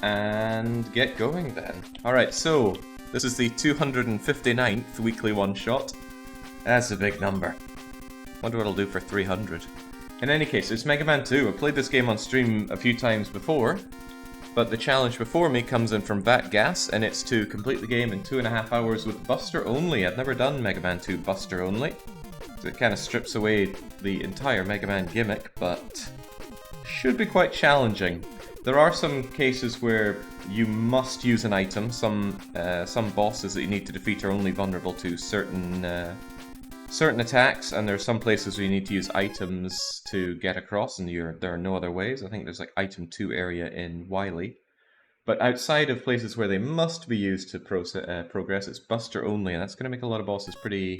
and get going then. Alright, so this is the 259th weekly one-shot. That's a big number. Wonder what it'll do for 300. In any case, it's Mega Man 2. I've played this game on stream a few times before, but the challenge before me comes in from Vatgas, and it's to complete the game in 2.5 hours with Buster only. I've never done Mega Man 2 Buster only, so it kind of strips away the entire Mega Man gimmick, but should be quite challenging. There are some cases where you must use an item. Some bosses that you need to defeat are only vulnerable to certain attacks, and there are some places where you need to use items to get across, and there are no other ways. I think there's like item 2 area in Wily. But outside of places where they must be used to progress, it's Buster only, and that's going to make a lot of bosses pretty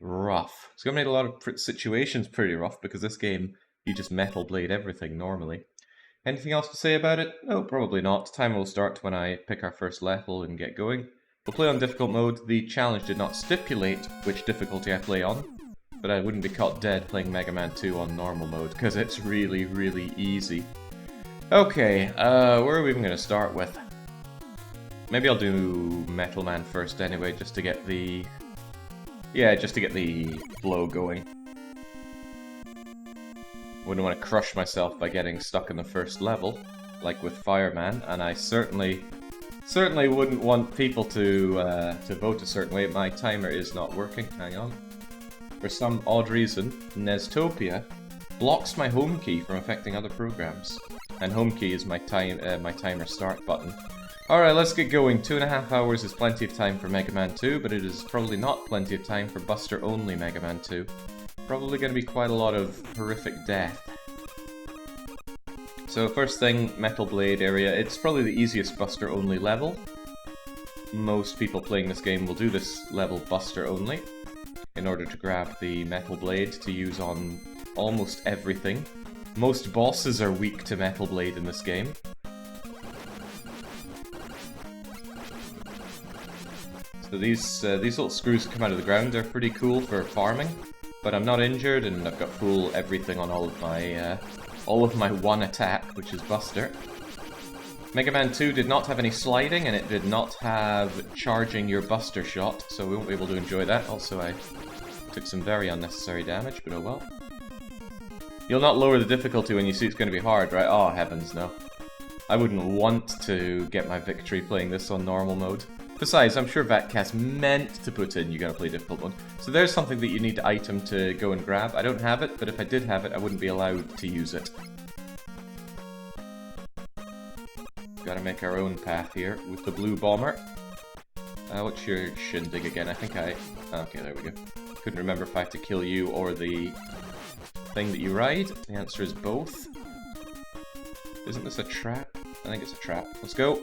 rough. It's going to make a lot of situations pretty rough, because this game, you just Metal Blade everything normally. Anything else to say about it? No, probably not. Time will start when I pick our first level and get going. We'll play on difficult mode. The challenge did not stipulate which difficulty I play on, but I wouldn't be caught dead playing Mega Man 2 on normal mode, because it's really, really easy. Okay, where are we even going to start with? Maybe I'll do Metal Man first anyway, just to get the... yeah, just to get the flow going. Wouldn't want to crush myself by getting stuck in the first level, like with Fireman, and I certainly wouldn't want people to vote a certain way. My timer is not working. Hang on. For some odd reason, Nestopia blocks my home key from affecting other programs, and home key is my timer start button. Alright, let's get going. 2.5 hours is plenty of time for Mega Man 2, but it is probably not plenty of time for Buster only Mega Man 2. Probably going to be quite a lot of horrific death. So first thing, Metal Blade area. It's probably the easiest Buster only level. Most people playing this game will do this level Buster only in order to grab the Metal Blade to use on almost everything. Most bosses are weak to Metal Blade in this game. So these little screws that come out of the ground are pretty cool for farming, but I'm not injured and I've got full everything on all of my one attack, which is Buster. Mega Man 2 did not have any sliding, and it did not have charging your Buster shot, so we won't be able to enjoy that. Also, I took some very unnecessary damage, but oh well. You'll not lower the difficulty when you see it's going to be hard, right? Oh, heavens, no. I wouldn't want to get my victory playing this on normal mode. Besides, I'm sure Vatcast meant to put in you gotta play difficult mode. So there's something that you need item to go and grab. I don't have it, but if I did have it, I wouldn't be allowed to use it. Gotta make our own path here with the blue bomber. What's your shindig again? I think I... okay, there we go. Couldn't remember if I have to kill you or the thing that you ride. The answer is both. Isn't this a trap? I think it's a trap. Let's go.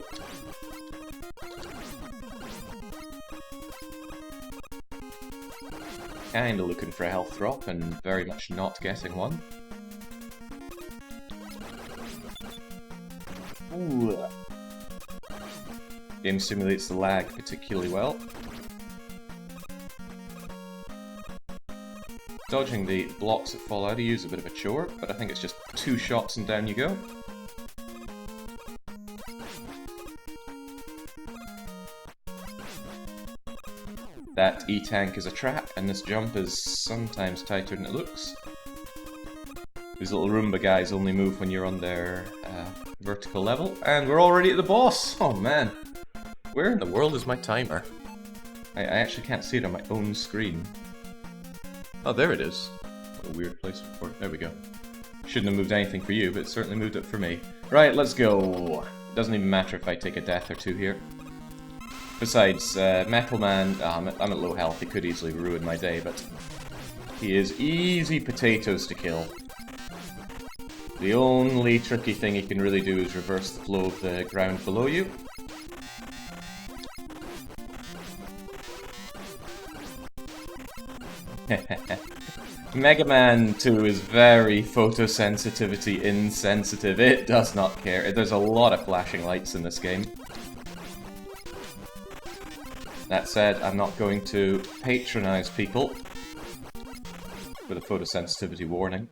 Kinda looking for a health drop and very much not getting one. Ooh. Game simulates the lag particularly well. Dodging the blocks that fall out of you is a bit of a chore, but I think it's just 2 shots and down you go. That E-tank is a trap, and this jump is sometimes tighter than it looks. These little Roomba guys only move when you're on their vertical level, and we're already at the boss! Oh man! Where in the world is my timer? I actually can't see it on my own screen. Oh, there it is. What a weird place for it. There we go. Shouldn't have moved anything for you, but it certainly moved it for me. Right, let's go! It doesn't even matter if I take a death or 2 here. Besides, Metal Man, I'm at low health, he could easily ruin my day, but he is easy potatoes to kill. The only tricky thing he can really do is reverse the flow of the ground below you. Mega Man 2 is very photosensitivity insensitive. It does not care. There's a lot of flashing lights in this game. That said, I'm not going to patronize people with a photosensitivity warning.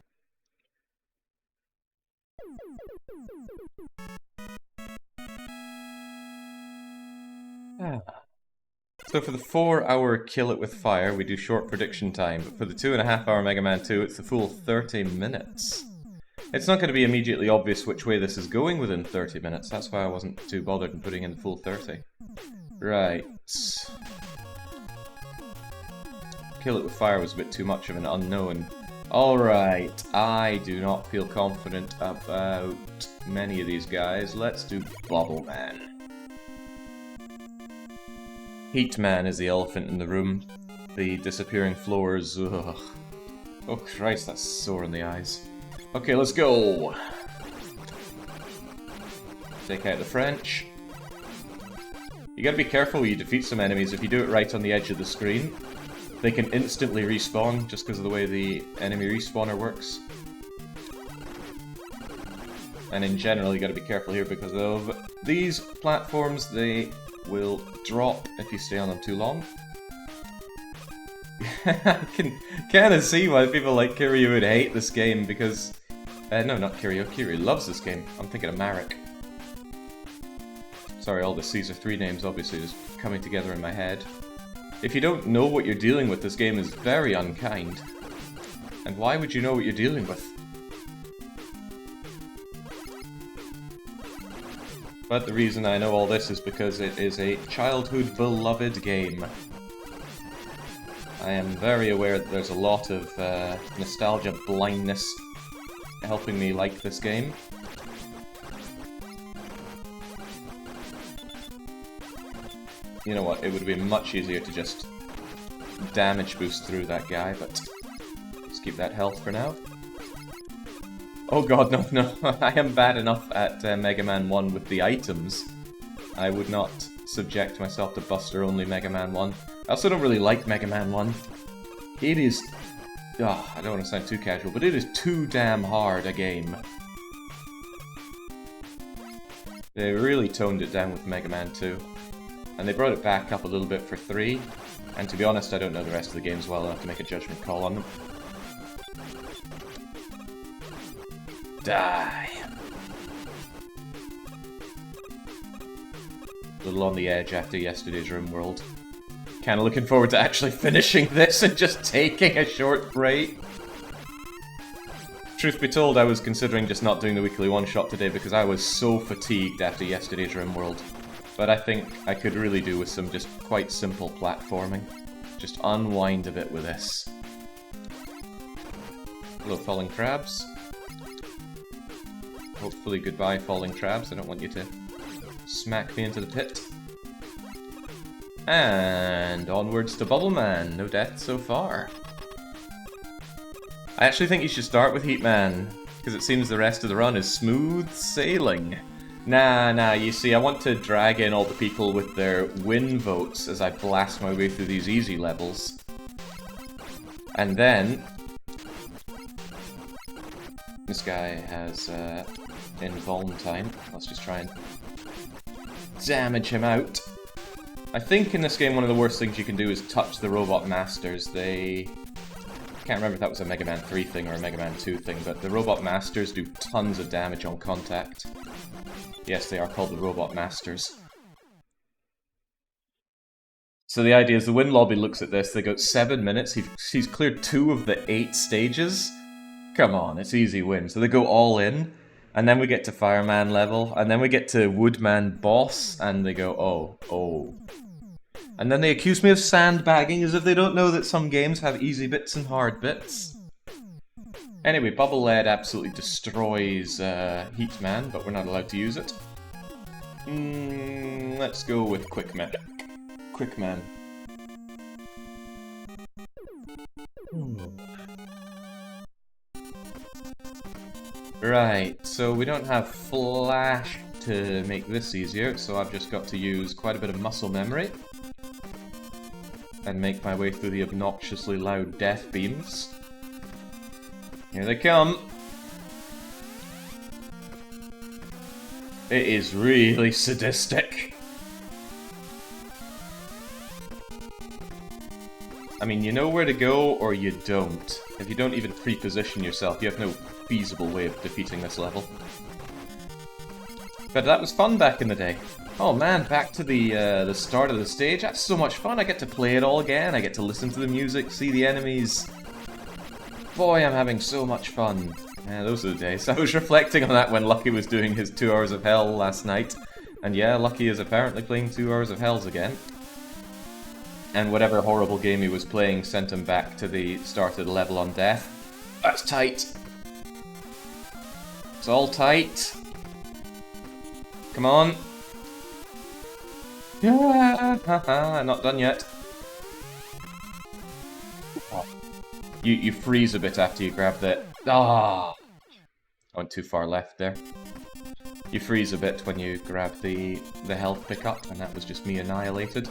So for the 4-hour kill it with fire, we do short prediction time, but for the 2.5-hour Mega Man 2, it's the full 30 minutes. It's not going to be immediately obvious which way this is going within 30 minutes, that's why I wasn't too bothered in putting in the full 30. Right. Kill it with fire was a bit too much of an unknown. Alright, I do not feel confident about many of these guys. Let's do Bubble Man. Heat Man is the elephant in the room. The disappearing floors, ugh. Oh Christ, that's sore in the eyes. Okay, let's go! Take out the French. You gotta be careful when you defeat some enemies. If you do it right on the edge of the screen, they can instantly respawn just because of the way the enemy respawner works. And in general, you gotta be careful here because of these platforms. They will drop if you stay on them too long. I can kind of see why people like Kiryu would hate this game because... no, not Kiryu. Kiryu loves this game. I'm thinking of Marek. Sorry, all the Caesar 3 names obviously just coming together in my head. If you don't know what you're dealing with, this game is very unkind. And why would you know what you're dealing with? But the reason I know all this is because it is a childhood beloved game. I am very aware that there's a lot of nostalgia blindness helping me like this game. You know what, it would be much easier to just damage boost through that guy, but let's keep that health for now. Oh god, no, I am bad enough at Mega Man 1 with the items. I would not subject myself to Buster only Mega Man 1. I also don't really like Mega Man 1. It is... oh, I don't want to sound too casual, but it is too damn hard a game. They really toned it down with Mega Man 2. And they brought it back up a little bit for 3. And to be honest, I don't know the rest of the games well enough to make a judgment call on them. Die! A little on the edge after yesterday's RimWorld. Kinda looking forward to actually finishing this and just taking a short break. Truth be told, I was considering just not doing the weekly one-shot today because I was so fatigued after yesterday's RimWorld. But I think I could really do with some just quite simple platforming. Just unwind a bit with this. Hello, falling crabs. Hopefully goodbye, falling crabs. I don't want you to smack me into the pit. And onwards to Bubble Man. No death so far. I actually think you should start with Heat Man, because it seems the rest of the run is smooth sailing. Nah, you see, I want to drag in all the people with their win votes as I blast my way through these easy levels. And then... this guy has invuln time. Let's just try and damage him out. I think in this game one of the worst things you can do is touch the Robot Masters. I can't remember if that was a Mega Man 3 thing or a Mega Man 2 thing, but the Robot Masters do tons of damage on contact. Yes, they are called the Robot Masters. So the idea is the win lobby looks at this, they go 7 minutes, he's cleared 2 of the 8 stages. Come on, it's easy win. So they go all in, and then we get to Fireman level, and then we get to Woodman boss, and they go, oh. And then they accuse me of sandbagging as if they don't know that some games have easy bits and hard bits. Anyway, Bubble Lead absolutely destroys Heat Man, but we're not allowed to use it. Let's go with Quick Man. Right, so we don't have Flash to make this easier, so I've just got to use quite a bit of muscle memory. And make my way through the obnoxiously loud death beams. Here they come. It is really sadistic. I mean, you know where to go or you don't. If you don't even pre-position yourself, you have no feasible way of defeating this level. But that was fun back in the day. Oh man, back to the start of the stage. That's so much fun. I get to play it all again. I get to listen to the music, see the enemies. Boy, I'm having so much fun. Yeah, those are the days. I was reflecting on that when Lucky was doing his 2 Hours of Hell last night. And yeah, Lucky is apparently playing 2 Hours of Hells again. And whatever horrible game he was playing sent him back to the start of the level on death. That's tight. It's all tight. Come on. Yeah, haha, not done yet. You freeze a bit after you grab the... Ah! I went too far left there. You freeze a bit when you grab the health pickup, and that was just me annihilated.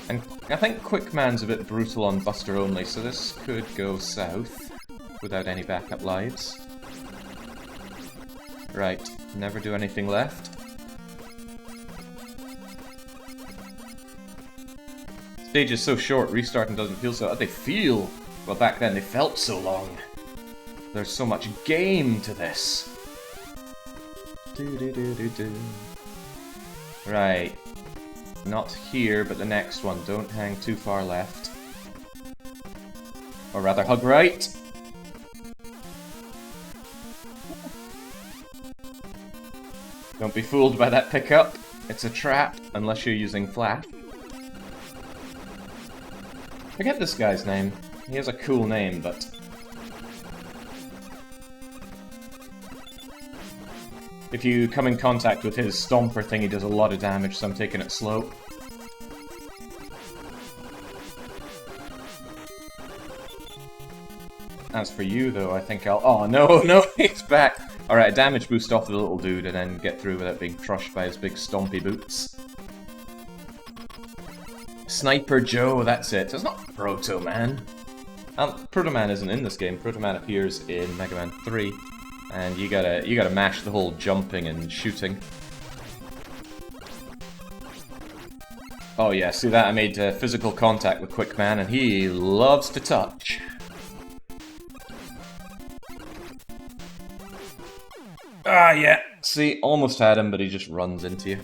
And I think Quickman's a bit brutal on Buster only, so this could go south without any backup lives. Right, never do anything left. Stage is so short, restarting doesn't feel so... They feel! Well, back then they felt so long. There's so much game to this. Right. Not here, but the next one. Don't hang too far left. Or rather, hug right. Don't be fooled by that pickup. It's a trap, unless you're using flash. Forget this guy's name. He has a cool name, but... if you come in contact with his stomper thing, he does a lot of damage, so I'm taking it slow. As for you, though, I think I'll... Oh, no, no, he's back! Alright, a damage boost off the little dude, and then get through without being crushed by his big stompy boots. Sniper Joe, that's it. It's not Proto Man. Proto Man isn't in this game. Proto Man appears in Megaman 3, and you gotta mash the whole jumping and shooting. Oh yeah, see that? I made physical contact with Quickman, and he loves to touch. Ah yeah, see, almost had him, but he just runs into you.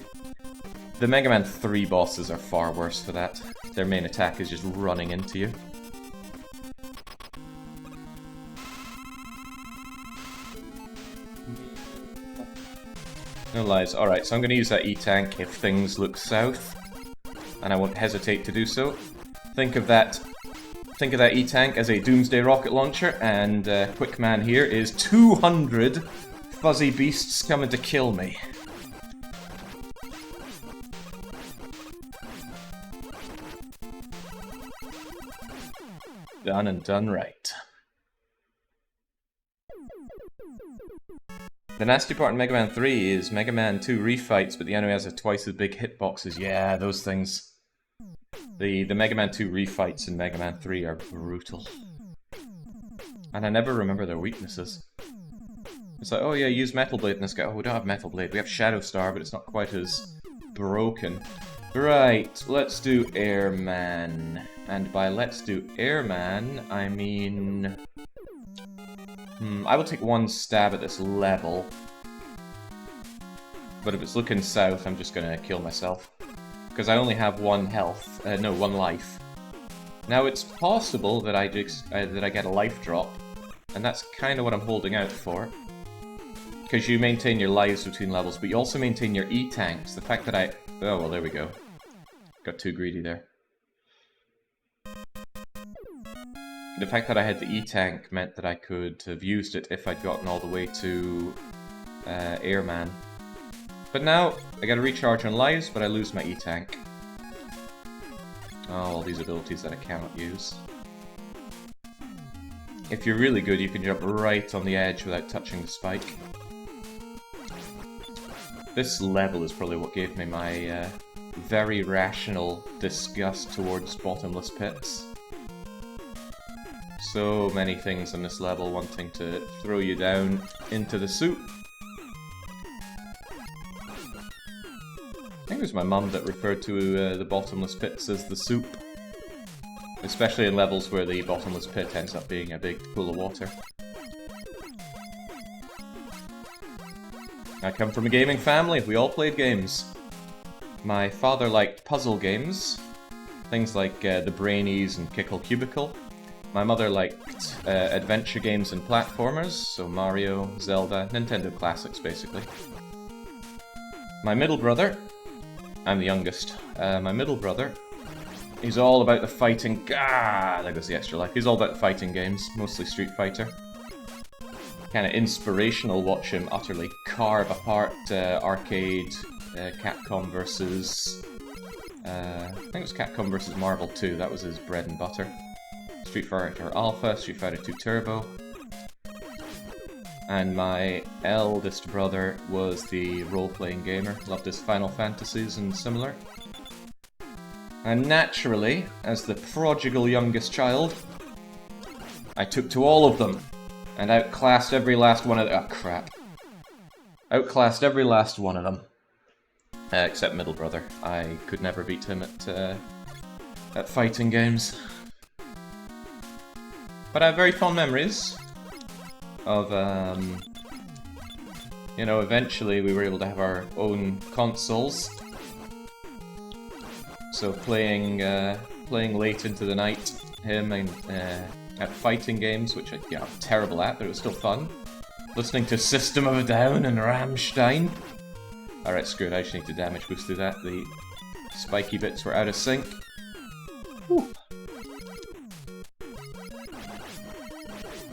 The Megaman 3 bosses are far worse for that. Their main attack is just running into you. No lies. Alright, so I'm going to use that E-Tank if things look south. And I won't hesitate to do so. Think of that E-Tank as a Doomsday rocket launcher, and Quickman here is 200 fuzzy beasts coming to kill me. Done and done right. The nasty part in Mega Man 3 is Mega Man 2 refights, but the enemy has twice as big hitboxes. Yeah, those things. The Mega Man 2 refights in Mega Man 3 are brutal. And I never remember their weaknesses. It's like, oh yeah, use Metal Blade in this guy. Oh, we don't have Metal Blade. We have Shadow Star, but it's not quite as broken. Right, let's do Airman. And by let's do Airman, I mean... I will take one stab at this level. But if it's looking south, I'm just gonna kill myself. Because I only have one health, one life. Now it's possible that I get a life drop, and that's kind of what I'm holding out for. Because you maintain your lives between levels, but you also maintain your E-tanks. The fact that oh, well, there we go. Got too greedy there. The fact that I had the E-tank meant that I could have used it if I'd gotten all the way to Airman. But now, I gotta recharge on lives, but I lose my E-tank. Oh, all these abilities that I cannot use. If you're really good, you can jump right on the edge without touching the spike. This level is probably what gave me my very rational disgust towards bottomless pits. So many things on this level wanting to throw you down into the soup. I think it was my mum that referred to the bottomless pits as the soup. Especially in levels where the bottomless pit ends up being a big pool of water. I come from a gaming family, we all played games. My father liked puzzle games, things like the Brainies and Kickle Cubicle. My mother liked adventure games and platformers, so Mario, Zelda, Nintendo classics basically. My middle brother, I'm the youngest, my middle brother, he's all about the fighting, there goes the extra life, he's all about the fighting games, mostly Street Fighter. Kinda inspirational, watch him utterly carve apart arcade, Capcom versus... I think it was Capcom versus Marvel 2, that was his bread and butter. Street Fighter Alpha, Street Fighter 2 Turbo. And my eldest brother was the role-playing gamer, loved his Final Fantasies and similar. And naturally, as the prodigal youngest child, I took to all of them, and outclassed every last one of them. Oh crap. Outclassed every last one of them. Except middle brother. I could never beat him at fighting games. But I have very fond memories of, you know, eventually we were able to have our own consoles. So playing late into the night, him and at fighting games, which I'm terrible at, but it was still fun. Listening to System of a Down and Rammstein. Alright, screw it, I just need to damage boost through that. The spiky bits were out of sync. Whew.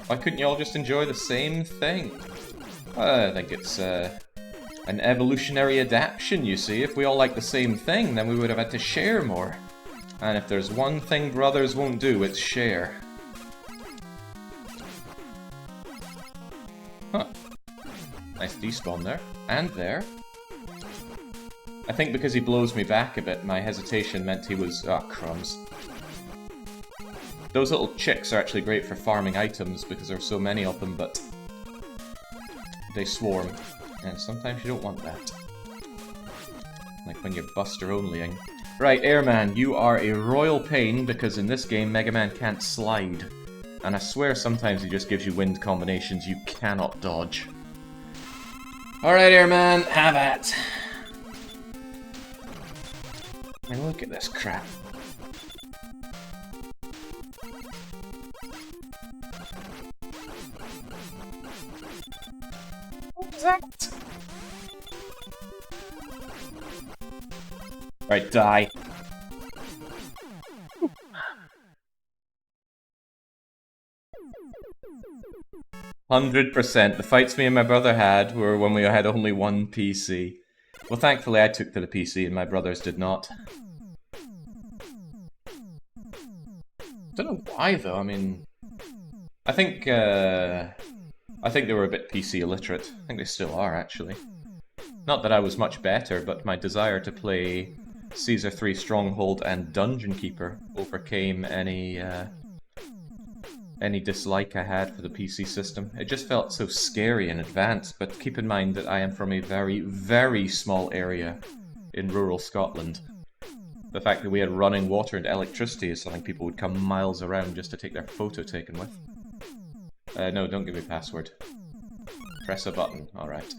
Why couldn't you all just enjoy the same thing? I think it's an evolutionary adaptation, you see. If we all like the same thing, then we would have had to share more. And if there's one thing brothers won't do, it's share. Huh. Nice despawn there. And there. I think because he blows me back a bit, my hesitation meant he was... oh, crumbs. Those little chicks are actually great for farming items because there are so many of them, but they swarm. And sometimes you don't want that. Like when you're Buster-onlying. Right, Airman, you are a royal pain because in this game Mega Man can't slide. And I swear sometimes he just gives you wind combinations you cannot dodge. Alright, Airman, have at. And look at this crap. What's that? Alright, die. 100%. The fights me and my brother had were when we had only one PC. Well, thankfully I took to the PC and my brothers did not. Don't know why though, I mean... I think they were a bit PC illiterate. I think they still are, actually. Not that I was much better, but my desire to play Caesar 3 Stronghold and Dungeon Keeper overcame any dislike I had for the PC system. It just felt so scary and advanced, but keep in mind that I am from a very, very small area in rural Scotland. The fact that we had running water and electricity is something people would come miles around just to take their photo taken with. No, don't give me password. Press a button, alright.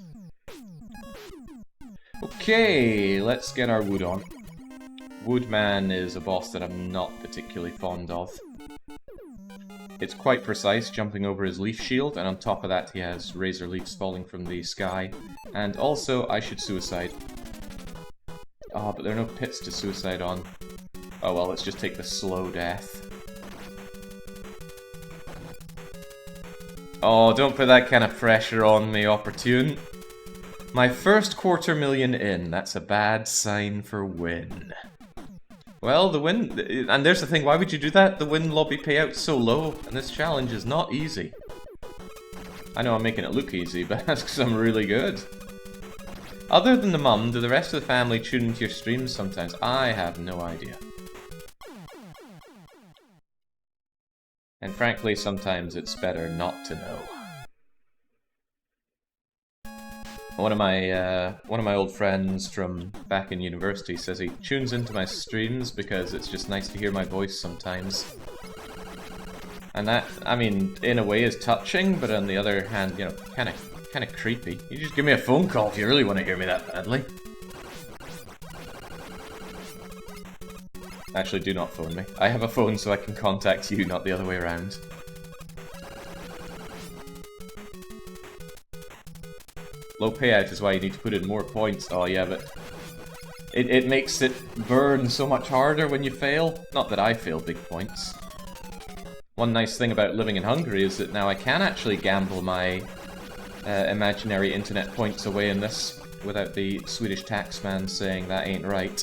Okay, let's get our wood on. Woodman is a boss that I'm not particularly fond of. It's quite precise, jumping over his leaf shield, and on top of that he has razor leaves falling from the sky. And also, I should suicide. Ah, but there are no pits to suicide on. Oh well, let's just take the slow death. Oh, don't put that kind of pressure on me, Opportune. My first 250,000 in, that's a bad sign for win. Well, the win... and there's the thing, why would you do that? The win lobby payout's so low, and this challenge is not easy. I know I'm making it look easy, but that's because I'm really good. Other than the mum, do the rest of the family tune into your streams sometimes? I have no idea. And frankly, sometimes it's better not to know. One of my old friends from back in university says he tunes into my streams because it's just nice to hear my voice sometimes. And that, I mean, in a way is touching, but on the other hand, you know, kind of creepy. You just give me a phone call if you really want to hear me that badly. Actually, do not phone me. I have a phone so I can contact you, not the other way around. Low payout is why you need to put in more points. Oh yeah, but it makes it burn so much harder when you fail. Not that I fail big points. One nice thing about living in Hungary is that now I can actually gamble my imaginary internet points away in this without the Swedish taxman saying that ain't right.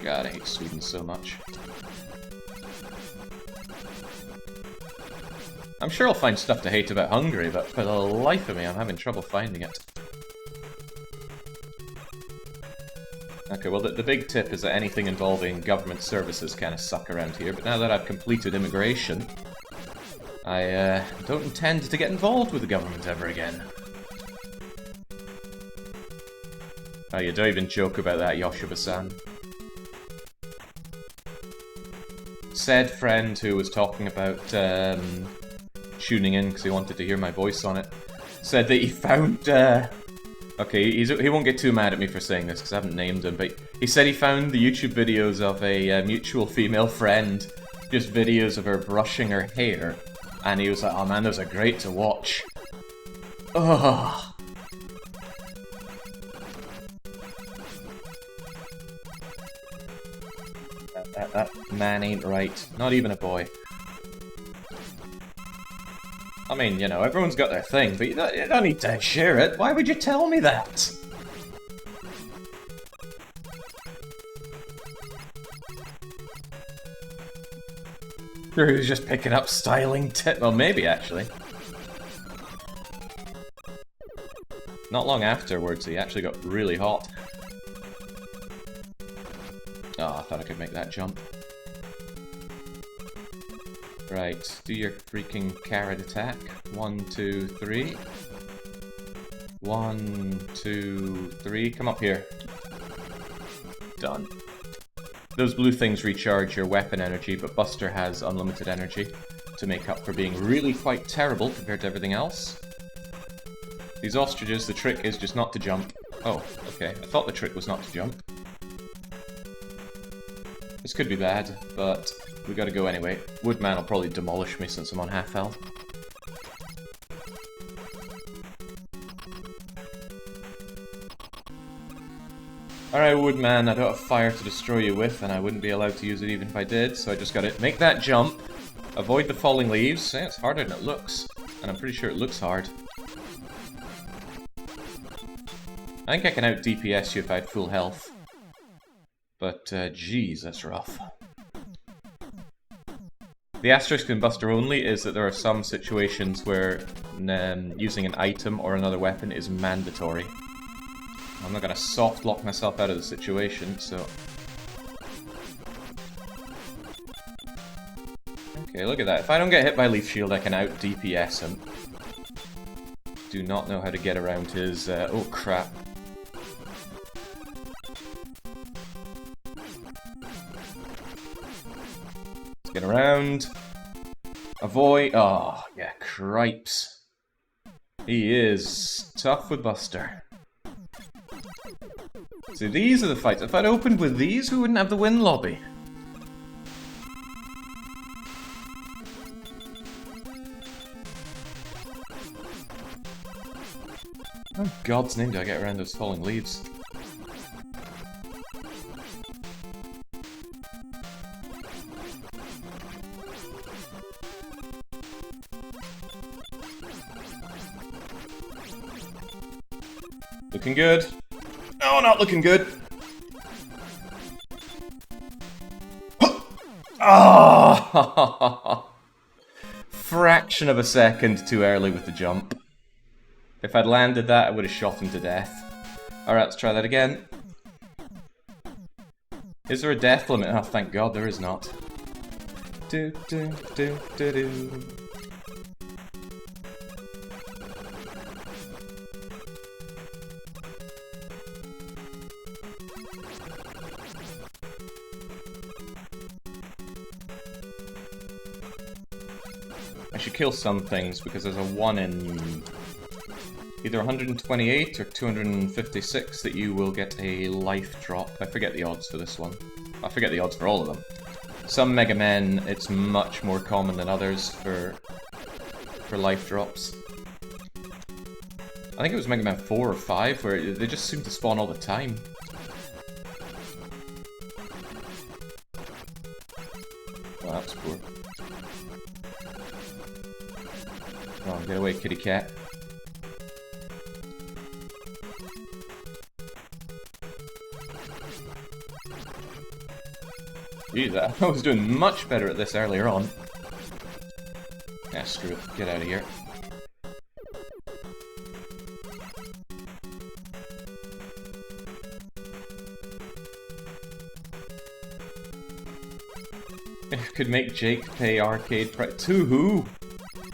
God, I hate Sweden so much. I'm sure I'll find stuff to hate about Hungary, but for the life of me, I'm having trouble finding it. Okay, well, the big tip is that anything involving government services kind of suck around here, but now that I've completed immigration, I don't intend to get involved with the government ever again. Oh, you don't even joke about that, Yoshua-san. Said friend who was talking about tuning in because he wanted to hear my voice on it, said that he found... Okay, he won't get too mad at me for saying this because I haven't named him, but he said he found the YouTube videos of a mutual female friend, just videos of her brushing her hair, and he was like, oh man, those are great to watch. Ugh. That man ain't right. Not even a boy. I mean, you know, everyone's got their thing, but you don't need to share it. Why would you tell me that? Sure, he was just picking up styling tip. Well, maybe, actually. Not long afterwards, he actually got really hot. Oh, I thought I could make that jump. Right, do your freaking carrot attack. 1, 2, 3. 1, 2, 3. Come up here. Done. Those blue things recharge your weapon energy, but Buster has unlimited energy to make up for being really quite terrible compared to everything else. These ostriches, the trick is just not to jump. Oh, okay. I thought the trick was not to jump. This could be bad, but we gotta go anyway. Woodman will probably demolish me since I'm on half health. Alright, Woodman, I don't have fire to destroy you with, and I wouldn't be allowed to use it even if I did, so I just gotta make that jump, avoid the falling leaves. Yeah, it's harder than it looks, and I'm pretty sure it looks hard. I think I can out DPS you if I had full health. But, geez, that's rough. The asterisk in Buster only is that there are some situations where using an item or another weapon is mandatory. I'm not gonna soft lock myself out of the situation, so... Okay, look at that. If I don't get hit by Leaf Shield, I can out DPS him. Do not know how to get around his... oh, crap. Get around. Avoid. Oh, yeah, cripes. He is tough with Buster. See, these are the fights. If I'd opened with these, we wouldn't have the win lobby. How in God's name do I get around those falling leaves? Looking good. No, not looking good. Ah! Fraction of a second too early with the jump. If I'd landed that, I would have shot him to death. Alright, let's try that again. Is there a death limit? Oh, thank God there is not. Do, do, do, do, do. I should kill some things because there's a 1 in either 128 or 256 that you will get a life drop. I forget the odds for this one. I forget the odds for all of them. Some Mega Men, it's much more common than others for life drops. I think it was Mega Man 4 or 5 where they just seem to spawn all the time. Oh, that's poor. Oh, get away, kitty cat. Jeez, I was doing much better at this earlier on. Yeah, screw it. Get out of here. If you could make Jake pay arcade price to who?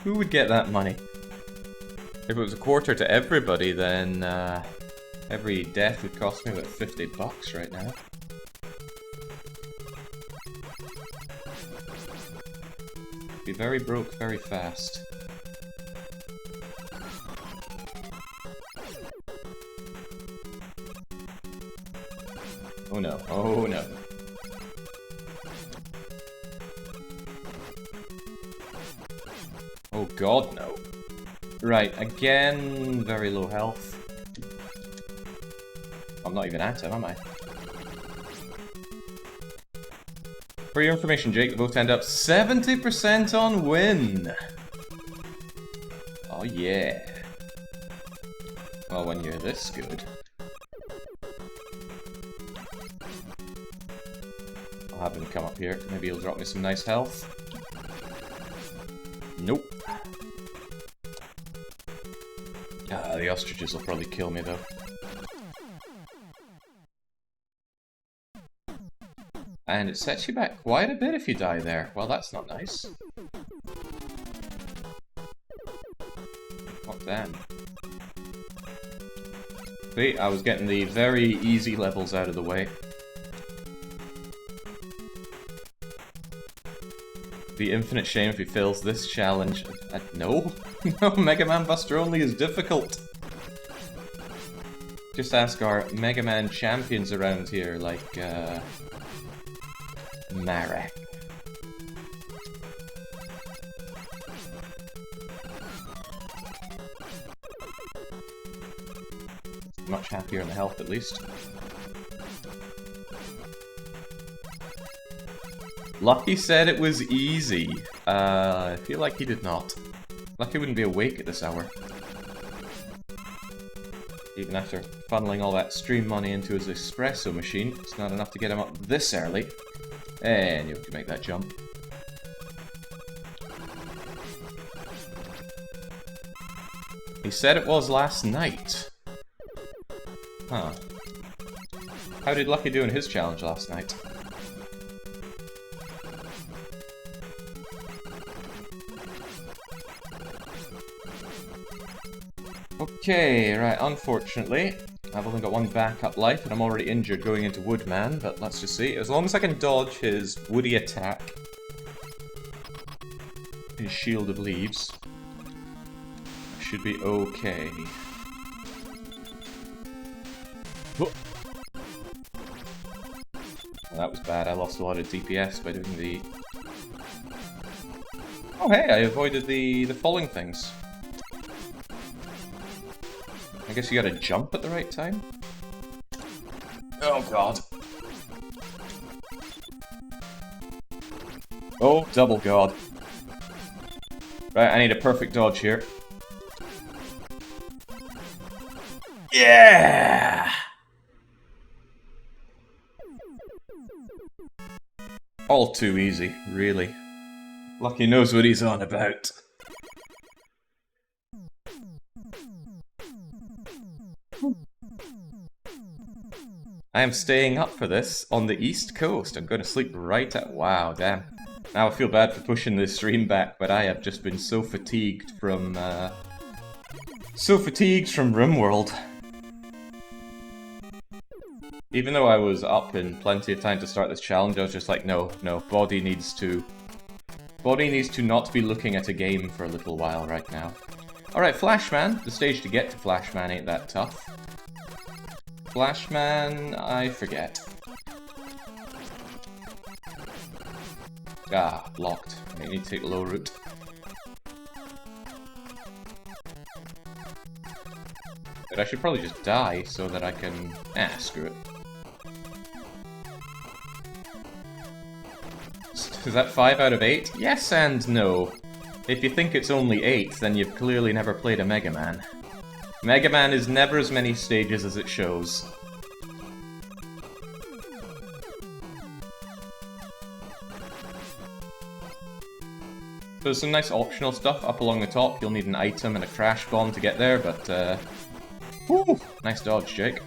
Who would get that money? If it was a quarter to everybody, then every death would cost me about $50 right now. Be very broke very fast. Oh no, oh no. Oh god, no. Right, again, very low health. I'm not even at him, am I? For your information, Jake, the votes end up 70% on win! Oh yeah. Well, when you're this good. I'll have him come up here. Maybe he'll drop me some nice health. Nope. The ostriches will probably kill me though. And it sets you back quite a bit if you die there. Well, that's not nice. What then? See, I was getting the very easy levels out of the way. The infinite shame if he fails this challenge. No? No, MegaBuster only is difficult. Just ask our Mega Man champions around here, like, Marek. Much happier in the health, at least. Lucky said it was easy. I feel like he did not. Lucky wouldn't be awake at this hour. Even after funneling all that stream money into his espresso machine, it's not enough to get him up this early. And you can make that jump. He said it was last night. Huh. How did Lucky do in his challenge last night? Okay, right, unfortunately, I've only got one backup life and I'm already injured going into Woodman, but let's just see. As long as I can dodge his woody attack, his shield of leaves, I should be okay. Oh. Well, that was bad, I lost a lot of DPS by doing the... Oh hey, I avoided the falling things. I guess you gotta jump at the right time? Oh god. Oh, double god. Right, I need a perfect dodge here. Yeah! All too easy, really. Lucky knows what he's on about. I am staying up for this on the East Coast. I'm going to sleep right at... Wow, damn. Now I feel bad for pushing the stream back, but I have just been so fatigued from... RimWorld. Even though I was up in plenty of time to start this challenge, I was just like, no, body needs to not be looking at a game for a little while right now. Alright, Flashman. The stage to get to Flashman ain't that tough. Flashman, I forget. Ah, blocked. I need to take the low route. But I should probably just die so that I can... screw it. Is that 5 out of 8? Yes and no. If you think it's only 8, then you've clearly never played a Mega Man. Mega Man is never as many stages as it shows. There's some nice optional stuff up along the top. You'll need an item and a crash bomb to get there, but whew, nice dodge, Jake.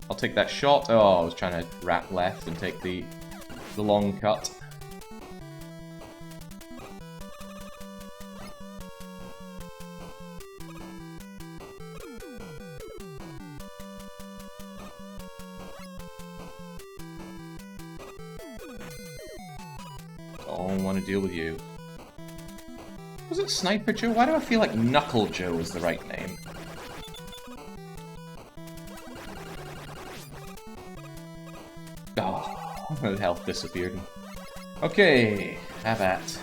I'll take that shot. Oh, I was trying to wrap left and take the long cut. Don't want to deal with you. Was it Sniper Joe? Why do I feel like Knuckle Joe is the right name? Oh, the health disappeared. Okay, have at.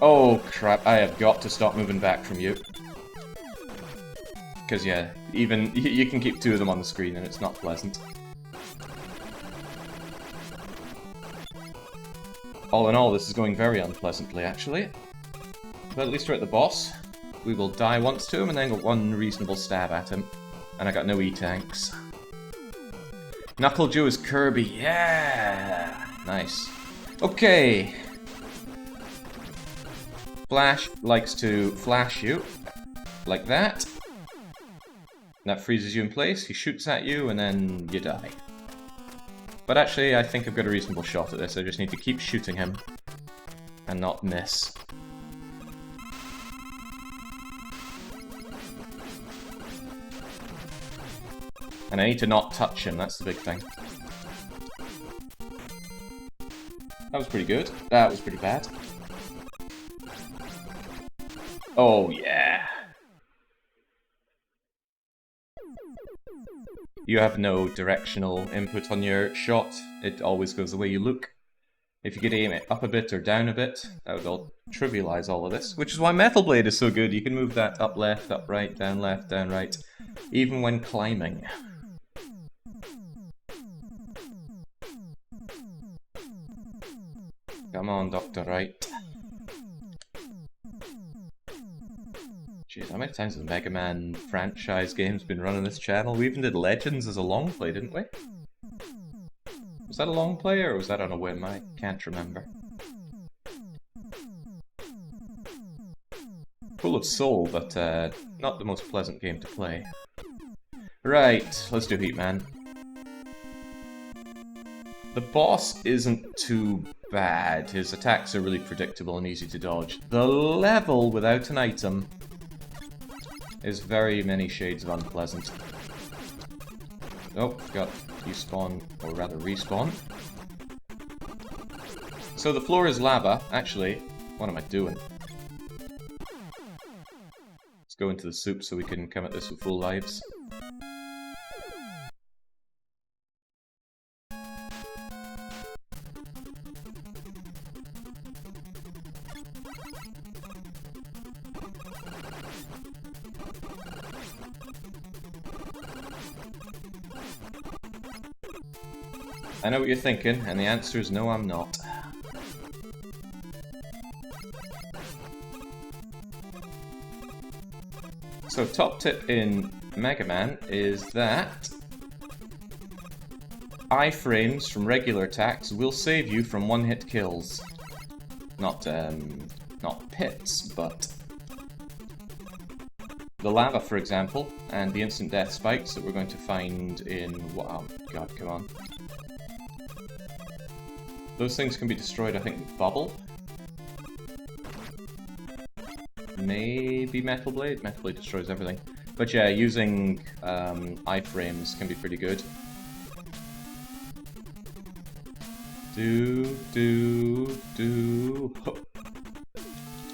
Oh crap, I have got to stop moving back from you. Because yeah, even you can keep 2 of them on the screen and it's not pleasant. All in all, this is going very unpleasantly, actually. But at least we're at the boss. We will die once to him and then get one reasonable stab at him. And I got no E-tanks. Knuckle Joe is Kirby, yeah! Nice. Okay. Flash likes to flash you, like that. That freezes you in place, he shoots at you, and then you die. But actually, I think I've got a reasonable shot at this. I just need to keep shooting him and not miss. And I need to not touch him, that's the big thing. That was pretty good. That was pretty bad. Oh, yeah. You have no directional input on your shot. It always goes the way you look. If you could aim it up a bit or down a bit, that would all trivialize all of this. Which is why Metal Blade is so good. You can move that up left, up right, down right, even when climbing. Come on, Dr. Right. Jeez, how many times has the Mega Man franchise games been run on this channel? We even did Legends as a long play, didn't we? Was that a long play, or was that on a whim? I can't remember. Full of soul, but not the most pleasant game to play. Right, let's do Heat Man. The boss isn't too bad. His attacks are really predictable and easy to dodge. The level without an item is very many shades of unpleasant. Oh, got despawn, or rather respawn. So the floor is lava. Actually, what am I doing? Let's go into the soup so we can come at this with full lives. I know what you're thinking, and the answer is no, I'm not. So, top tip in Mega Man is that iframes from regular attacks will save you from one-hit kills. Not pits, but the lava, for example, and the instant death spikes that we're going to find in... Oh, God, come on. Those things can be destroyed, I think, with Bubble. Maybe Metal Blade? Metal Blade destroys everything. But yeah, using iframes can be pretty good.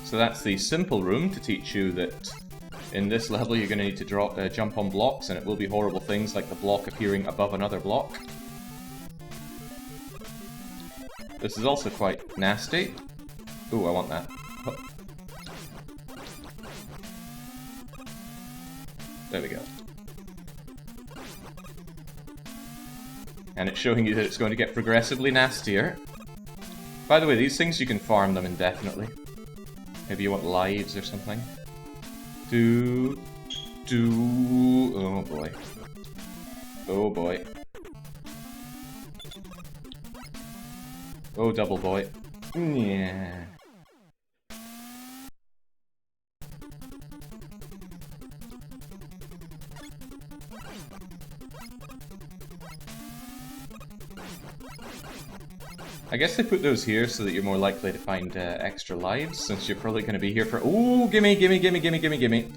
So that's the simple room to teach you that in this level you're going to need to jump on blocks, and it will be horrible things like the block appearing above another block. This is also quite nasty. Ooh, I want that. Oh. There we go. And it's showing you that it's going to get progressively nastier. By the way, these things you can farm them indefinitely. Maybe you want lives or something. Oh boy. Oh boy. Oh, double boy. Yeah. I guess they put those here so that you're more likely to find extra lives, since you're probably going to be here for— ooh, gimme, gimme, gimme, gimme, gimme, gimme.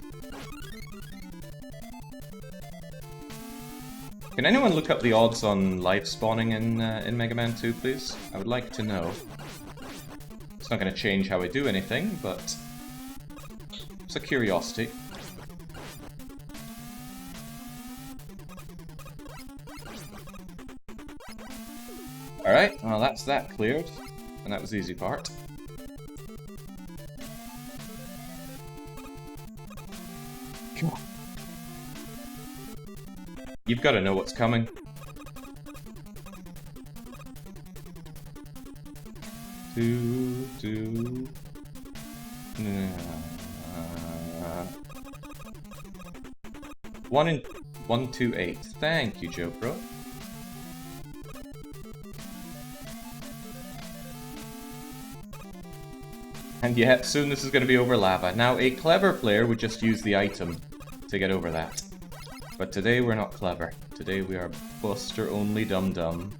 Can anyone look up the odds on live spawning in Mega Man 2, please? I would like to know. It's not going to change how I do anything, but it's a curiosity. Alright, well that's that cleared, and that was the easy part. Come on. You've got to know what's coming. One in 128. Thank you, Joe Pro. And yet, soon this is going to be over lava. Now, a clever player would just use the item to get over that. But today we're not clever. Today we are Buster only dum-dum.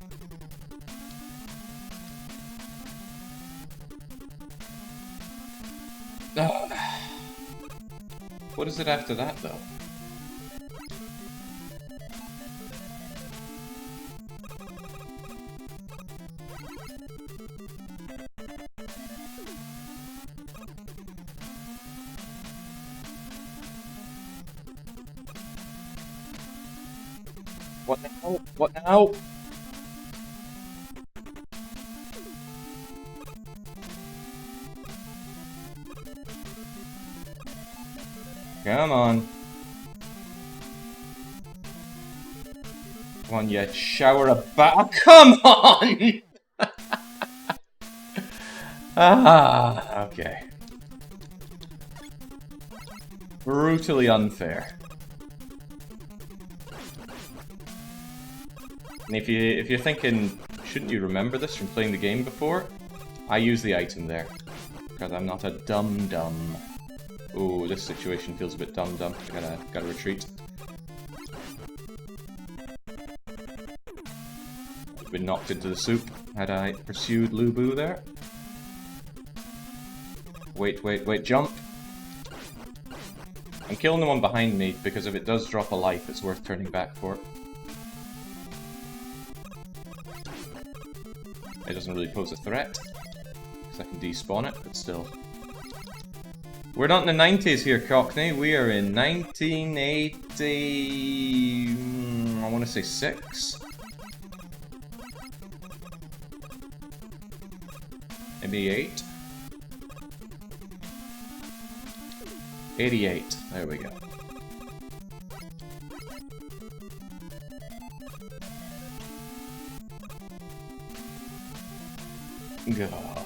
What is it after that, though? What now? What now? Come on. Come on, you shower of bat— come on! Okay. Brutally unfair. And if you're thinking, shouldn't you remember this from playing the game before? I use the item there. Because I'm not a dum-dum. Ooh, this situation feels a bit dum-dum. Gotta retreat. I've been knocked into the soup had I pursued Lubu there. Wait, wait, wait, jump! I'm killing the one behind me because if it does drop a life, it's worth turning back for. It doesn't really pose a threat, because I can despawn it, but still. We're not in the 90s here, Cockney. We are in 1980... I want to say 6? Maybe 8? 88. There we go. God.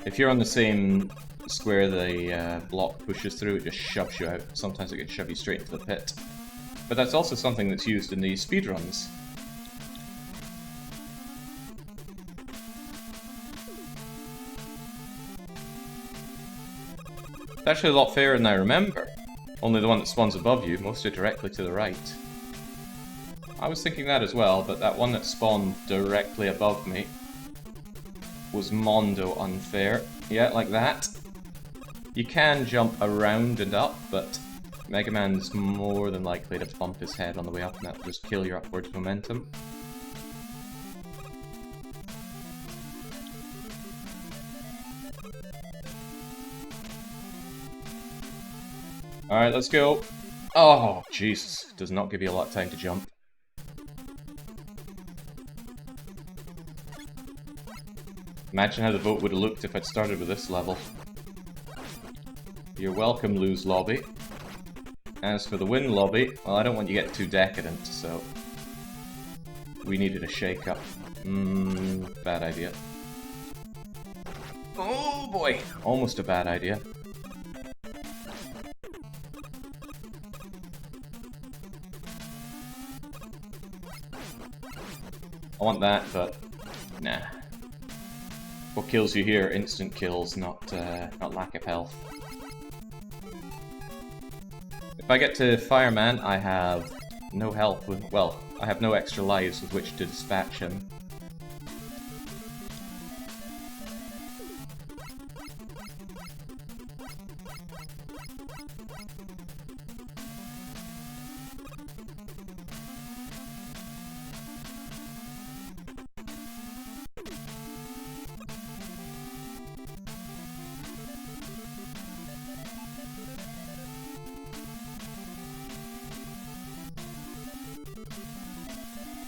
If you're on the same square the block pushes through, it just shoves you out. Sometimes it can shove you straight into the pit. But that's also something that's used in the speedruns. It's actually a lot fairer than I remember. Only the one that spawns above you, mostly directly to the right. I was thinking that as well, but that one that spawned directly above me was mondo unfair. Yeah, like that. You can jump around and up, but Mega Man's more than likely to bump his head on the way up, and that will just kill your upwards momentum. Alright, let's go. Oh, Jesus. Does not give you a lot of time to jump. Imagine how the vote would have looked if I'd started with this level. You're welcome, lose lobby. As for the win lobby, well, I don't want you to get too decadent, so... we needed a shake-up. Bad idea. Oh boy! Almost a bad idea. I want that, but... nah. What kills you here? Instant kills, not lack of health. If I get to Fireman, I have no health with... well, I have no extra lives with which to dispatch him.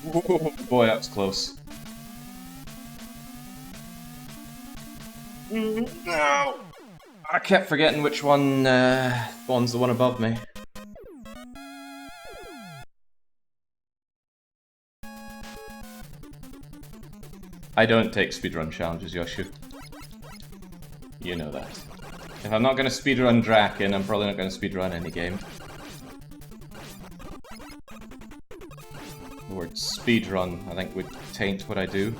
Whoa, boy, that was close. No! I kept forgetting which one's the one above me. I don't take speedrun challenges, Yoshu. You know that. If I'm not gonna speedrun Draken, I'm probably not gonna speedrun any game. The word speedrun, I think, would taint what I do.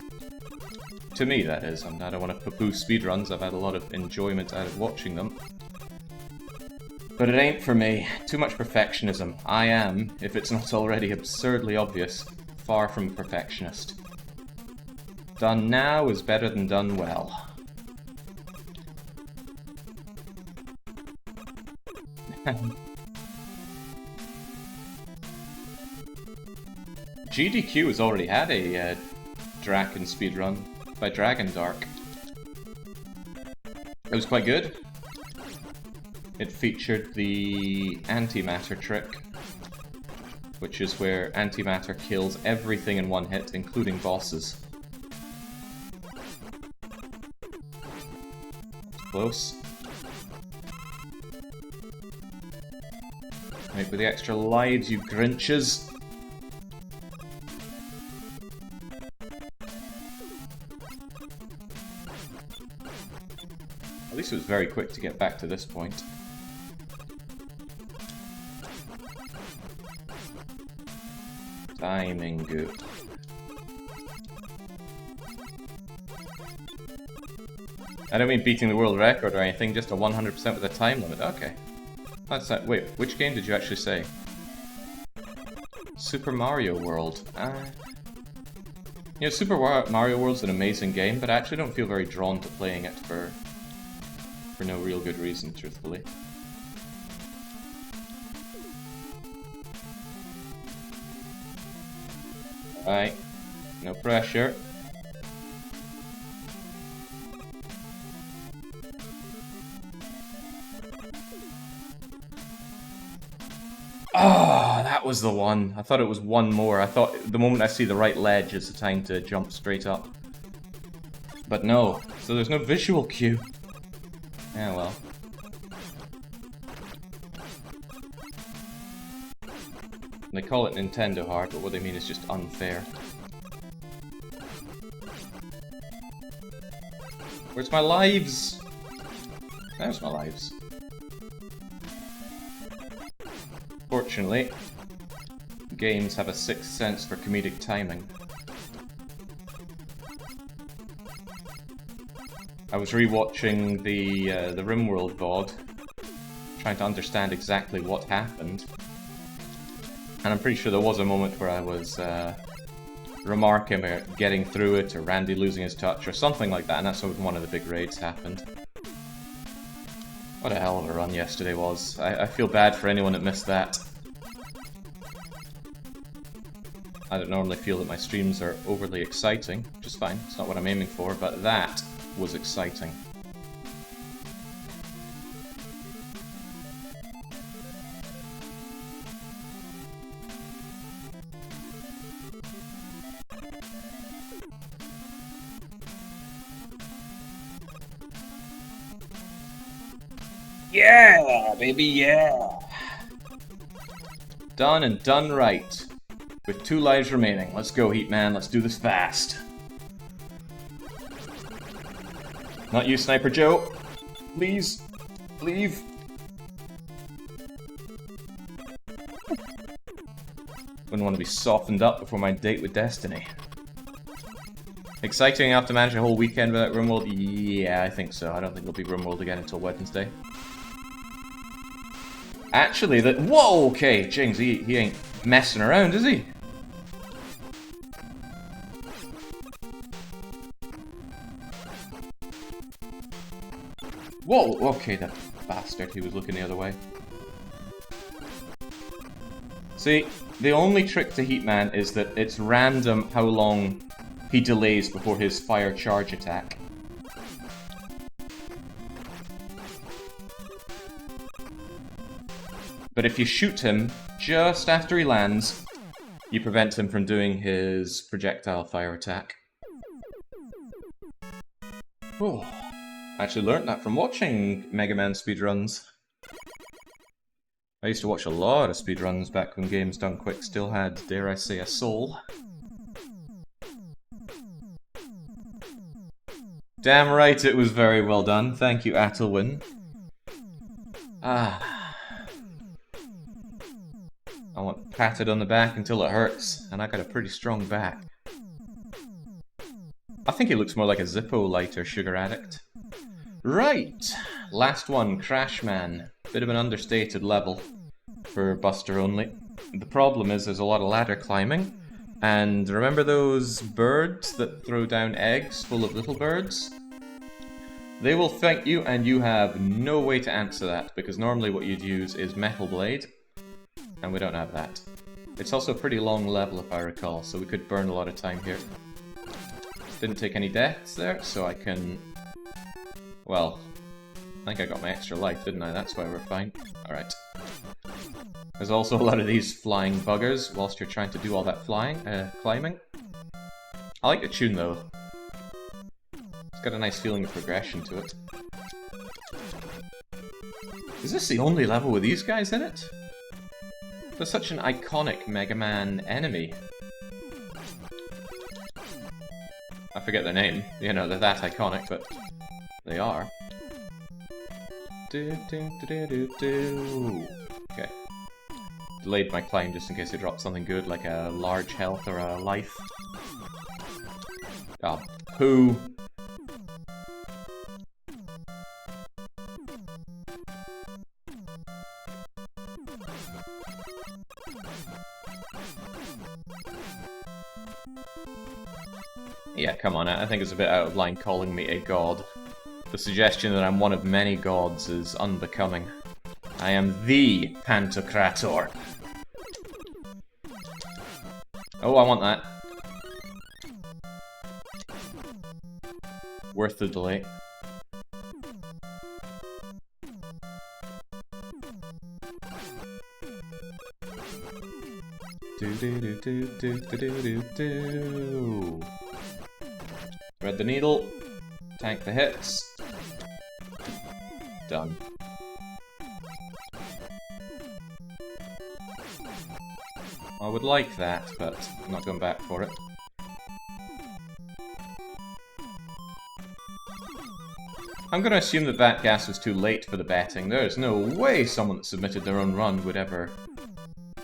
To me, that is. I don't want to poo-poo speedruns, I've had a lot of enjoyment out of watching them. But it ain't for me. Too much perfectionism. I am, if it's not already absurdly obvious, far from a perfectionist. Done now is better than done well. GDQ has already had a Draken speedrun by Dragon Dark. It was quite good. It featured the antimatter trick, which is where antimatter kills everything in one hit, including bosses. Close. Right, with the extra lives, you Grinches. At least it was very quick to get back to this point. Timing good. I don't mean beating the world record or anything, just a 100% with a time limit. Okay. That's that. Wait, which game did you actually say? Super Mario World. You know, Super Mario World's an amazing game, but I actually don't feel very drawn to playing it for no real good reason, truthfully. Alright. No pressure. Oh, that was the one. I thought it was one more. I thought the moment I see the right ledge is the time to jump straight up. But no. So there's no visual cue. Yeah, well. They call it Nintendo hard, but what they mean is just unfair. Where's my lives? There's my lives. Fortunately, games have a sixth sense for comedic timing. I was rewatching the RimWorld VOD, trying to understand exactly what happened. And I'm pretty sure there was a moment where I was remarking about getting through it, or Randy losing his touch, or something like that, and that's when one of the big raids happened. What a hell of a run yesterday was. I feel bad for anyone that missed that. I don't normally feel that my streams are overly exciting, which is fine, it's not what I'm aiming for, but that was exciting. Yeah, baby, yeah! Done and done right. With 2 lives remaining. Let's go, Heat Man. Let's do this fast. Not you, Sniper Joe. Please. Leave. Wouldn't want to be softened up before my date with Destiny. Exciting enough to manage a whole weekend without RimWorld? Yeah, I think so. I don't think there'll be RimWorld again until Wednesday. Actually, that. Whoa, okay, Jings, he ain't messing around, is he? Whoa, okay, that bastard, he was looking the other way. See, the only trick to Heatman is that it's random how long he delays before his fire charge attack. But if you shoot him just after he lands, you prevent him from doing his projectile fire attack. Oh, I actually learnt that from watching Megaman speedruns. I used to watch a lot of speedruns back when games done quick still had, dare I say, a soul. Damn right it was very well done. Thank you, Attlewin. Ah. I want patted on the back until it hurts, and I got a pretty strong back. I think he looks more like a Zippo lighter sugar addict. Right! Last one, Crash Man. Bit of an understated level for Buster only. The problem is there's a lot of ladder climbing, and remember those birds that throw down eggs full of little birds? They will fight you, and you have no way to answer that, because normally what you'd use is Metal Blade, and we don't have that. It's also a pretty long level if I recall, so we could burn a lot of time here. Didn't take any deaths there, so I can... Well, I think I got my extra life, didn't I? That's why we're fine. Alright. There's also a lot of these flying buggers whilst you're trying to do all that climbing. I like the tune though. It's got a nice feeling of progression to it. Is this the only level with these guys in it? They're such an iconic Mega Man enemy. I forget their name. You know, they're that iconic, but they are. Okay. Delayed my climb just in case they dropped something good, like a large health or a life. Oh, poo. Yeah, come on, I think it's a bit out of line calling me a god. The suggestion that I'm one of many gods is unbecoming. I am the Pantocrator. Oh, I want that. Worth the delay. Thread the needle. Tank the hits. Done. I would like that, but I'm not going back for it. I'm going to assume that that gas was too late for the betting. There's no way someone that submitted their own run would ever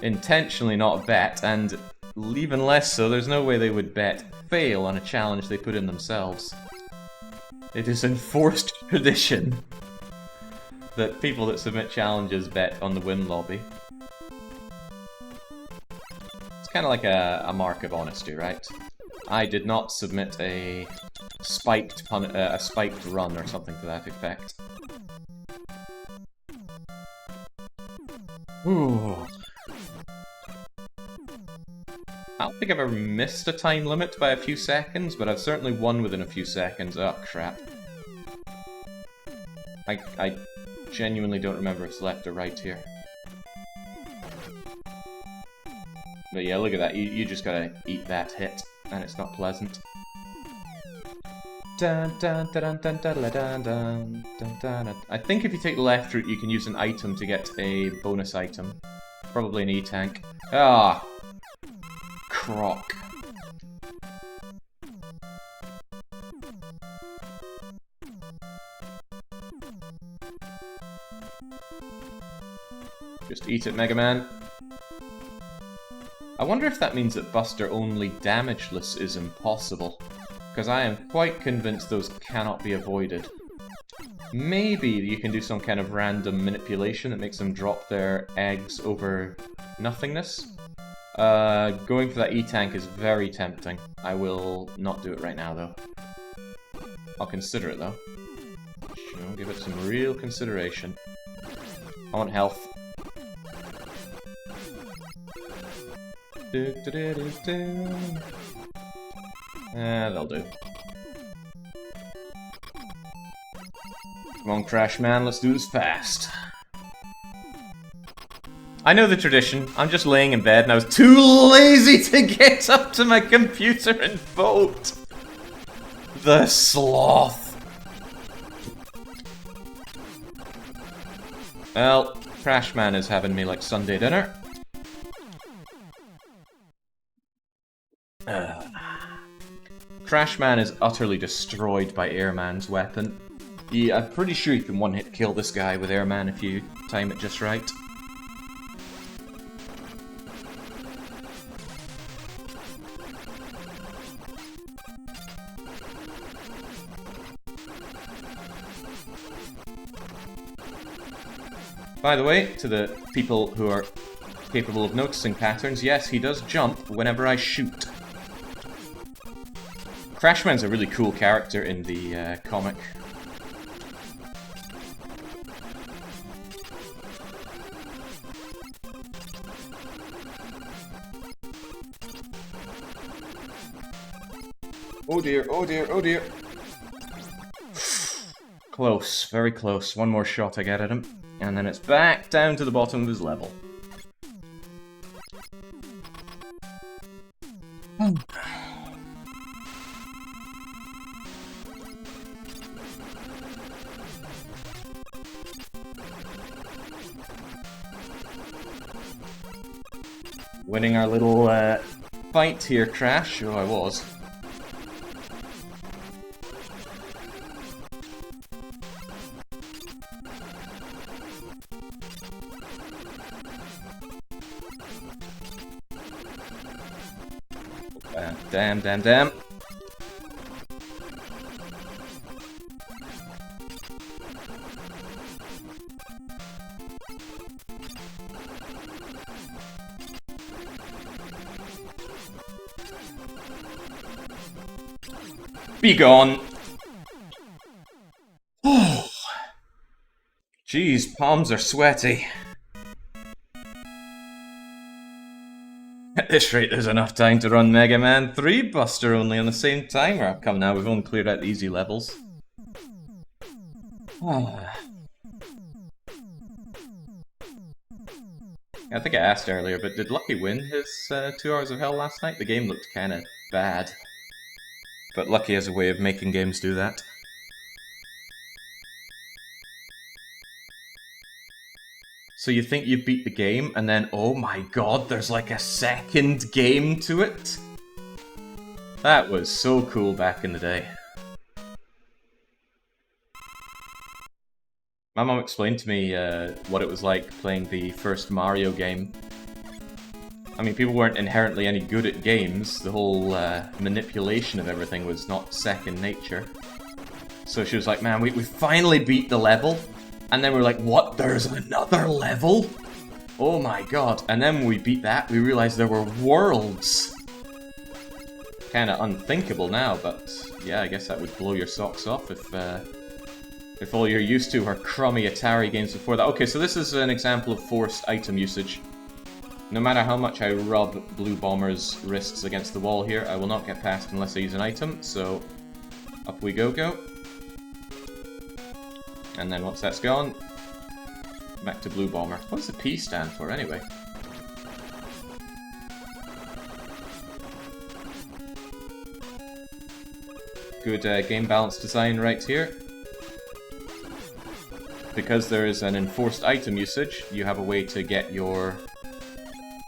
intentionally not bet, and even less so, there's no way they would bet fail on a challenge they put in themselves. It is enforced tradition that people that submit challenges bet on the win lobby. It's kind of like a mark of honesty, right? I did not submit a spiked run or something to that effect. Ooh. I don't think I've ever missed a time limit by a few seconds, but I've certainly won within a few seconds. Oh, crap. I genuinely don't remember if it's left or right here. But yeah, look at that. You just gotta eat that hit, and it's not pleasant. I think if you take the left route, you can use an item to get a bonus item. Probably an E-tank. Ah! Croc. Just eat it, Mega Man. I wonder if that means that Buster only damageless is impossible. Because I am quite convinced those cannot be avoided. Maybe you can do some kind of random manipulation that makes them drop their eggs over nothingness. Going for that E-tank is very tempting. I will not do it right now, though. I'll consider it, though. I'll give it some real consideration. I want health. That'll do. Come on, Crash Man, let's do this fast. I know the tradition. I'm just laying in bed and I was too lazy to get up to my computer and vote. The sloth. Well, Crash Man is having me like Sunday dinner. Crash Man is utterly destroyed by Airman's weapon. I'm pretty sure you can one-hit kill this guy with Airman if you time it just right. By the way, to the people who are capable of noticing patterns, yes, he does jump whenever I shoot. Crashman's a really cool character in the comic. Oh dear, oh dear, oh dear. Close, very close. One more shot I get at him. And then it's back down to the bottom of his level. Winning our little fight here, Crash. Oh, I was. Damn, damn, damn. Be gone. Oh. Jeez, palms are sweaty. At this rate, there's enough time to run Mega Man 3 Buster only on the same timer. Come now, we've only cleared out the easy levels. I think I asked earlier, but did Lucky win his 2 Hours of Hell last night? The game looked kinda bad. But Lucky has a way of making games do that. So you think you beat the game, and then, oh my god, there's like a second game to it? That was so cool back in the day. My mom explained to me what it was like playing the first Mario game. I mean, people weren't inherently any good at games. The whole manipulation of everything was not second nature. So she was like, man, we finally beat the level. And then we were like, what? There's another level? Oh my god. And then when we beat that, we realized there were worlds. Kinda unthinkable now, but yeah, I guess that would blow your socks off if all you're used to are crummy Atari games before that. Okay, so this is an example of forced item usage. No matter how much I rub Blue Bomber's wrists against the wall here, I will not get past unless I use an item, so up we go. And then once that's gone, back to Blue Bomber. What does the P stand for, anyway? Good game balance design right here. Because there is an enforced item usage, you have a way to get your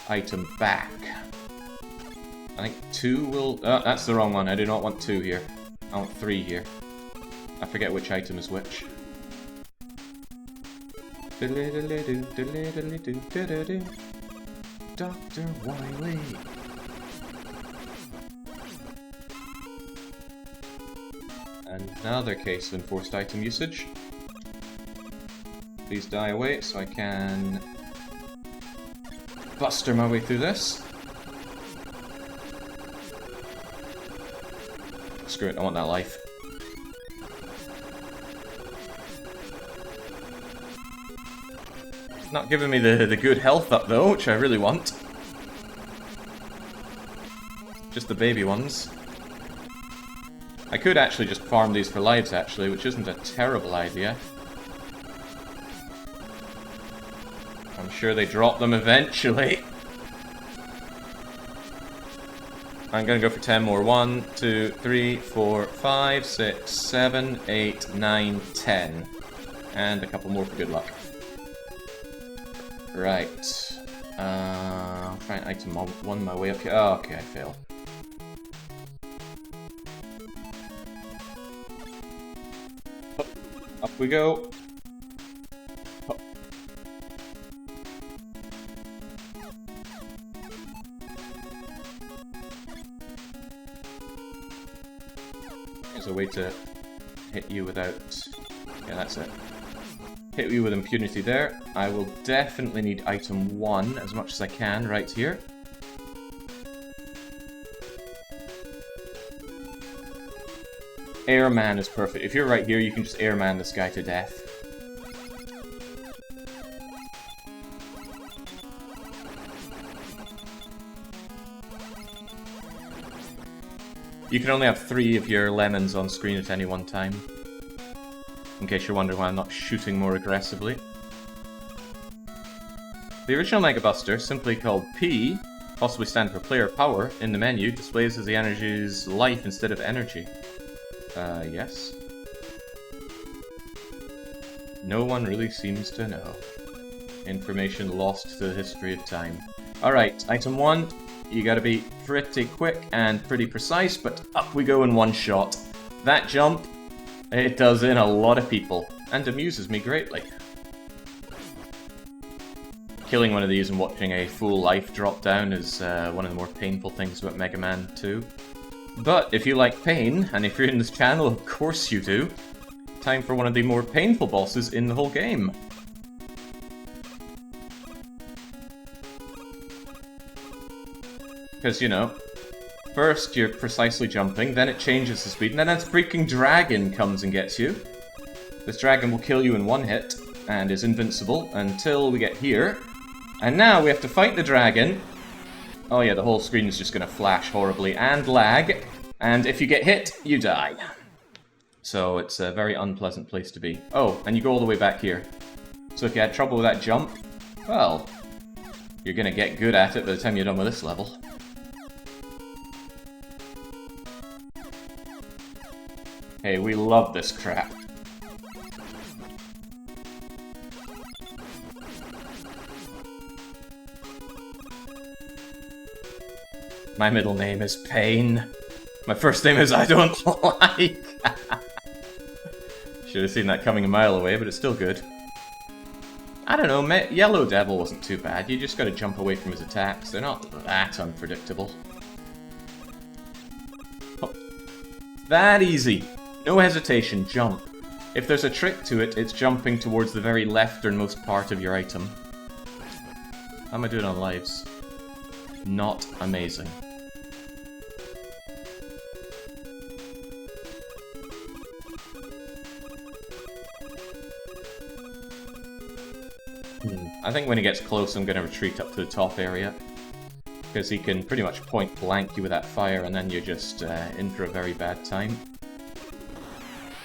item back. I think 2 will... Oh, that's the wrong one. I do not want 2 here. I want 3 here. I forget which item is which. Dr. Wily. Another case of enforced item usage. Please die away so I can buster my way through this. Screw it, I want that life. Not giving me the good health up though, which I really want. Just the baby ones. I could actually just farm these for lives actually, which isn't a terrible idea. I'm sure they drop them eventually. I'm gonna go for 10 more. 1, 2, 3, 4, 5, 6, 7, 8, 9, 10. And a couple more for good luck. Right. I'll try and item 1 my way up here. Oh, okay, I failed. Up we go. There's a way to hit you without... Yeah, that's it. Hit you with impunity there. I will definitely need item 1 as much as I can right here. Airman is perfect. If you're right here, you can just airman this guy to death. You can only have 3 of your lemons on screen at any one time. In case you're wondering why I'm not shooting more aggressively. The original MegaBuster, simply called P, possibly stand for player power, in the menu, displays as the energy's life instead of energy. Yes. No one really seems to know. Information lost to the history of time. Alright, item 1, you gotta be pretty quick and pretty precise, but up we go in one shot. That jump, it does in a lot of people, and amuses me greatly. Killing one of these and watching a full life drop down is one of the more painful things about Mega Man 2. But if you like pain, and if you're in this channel, of course you do, time for one of the more painful bosses in the whole game. Because, you know, first you're precisely jumping, then it changes the speed, and then a freaking dragon comes and gets you. This dragon will kill you in one hit, and is invincible until we get here. And now we have to fight the dragon. Oh yeah, the whole screen is just going to flash horribly and lag. And if you get hit, you die. So it's a very unpleasant place to be. Oh, and you go all the way back here. So if you had trouble with that jump, well, you're going to get good at it by the time you're done with this level. Hey, we love this crap. My middle name is Pain. My first name is I don't like. Should have seen that coming a mile away, but it's still good. I don't know, Yellow Devil wasn't too bad. You just gotta jump away from his attacks. They're not that unpredictable. Oh. That easy. No hesitation, jump. If there's a trick to it, it's jumping towards the very lefternmost part of your item. How am I doing on lives? Not amazing. I think when he gets close, I'm going to retreat up to the top area. Because he can pretty much point blank you with that fire, and then you're just in for a very bad time.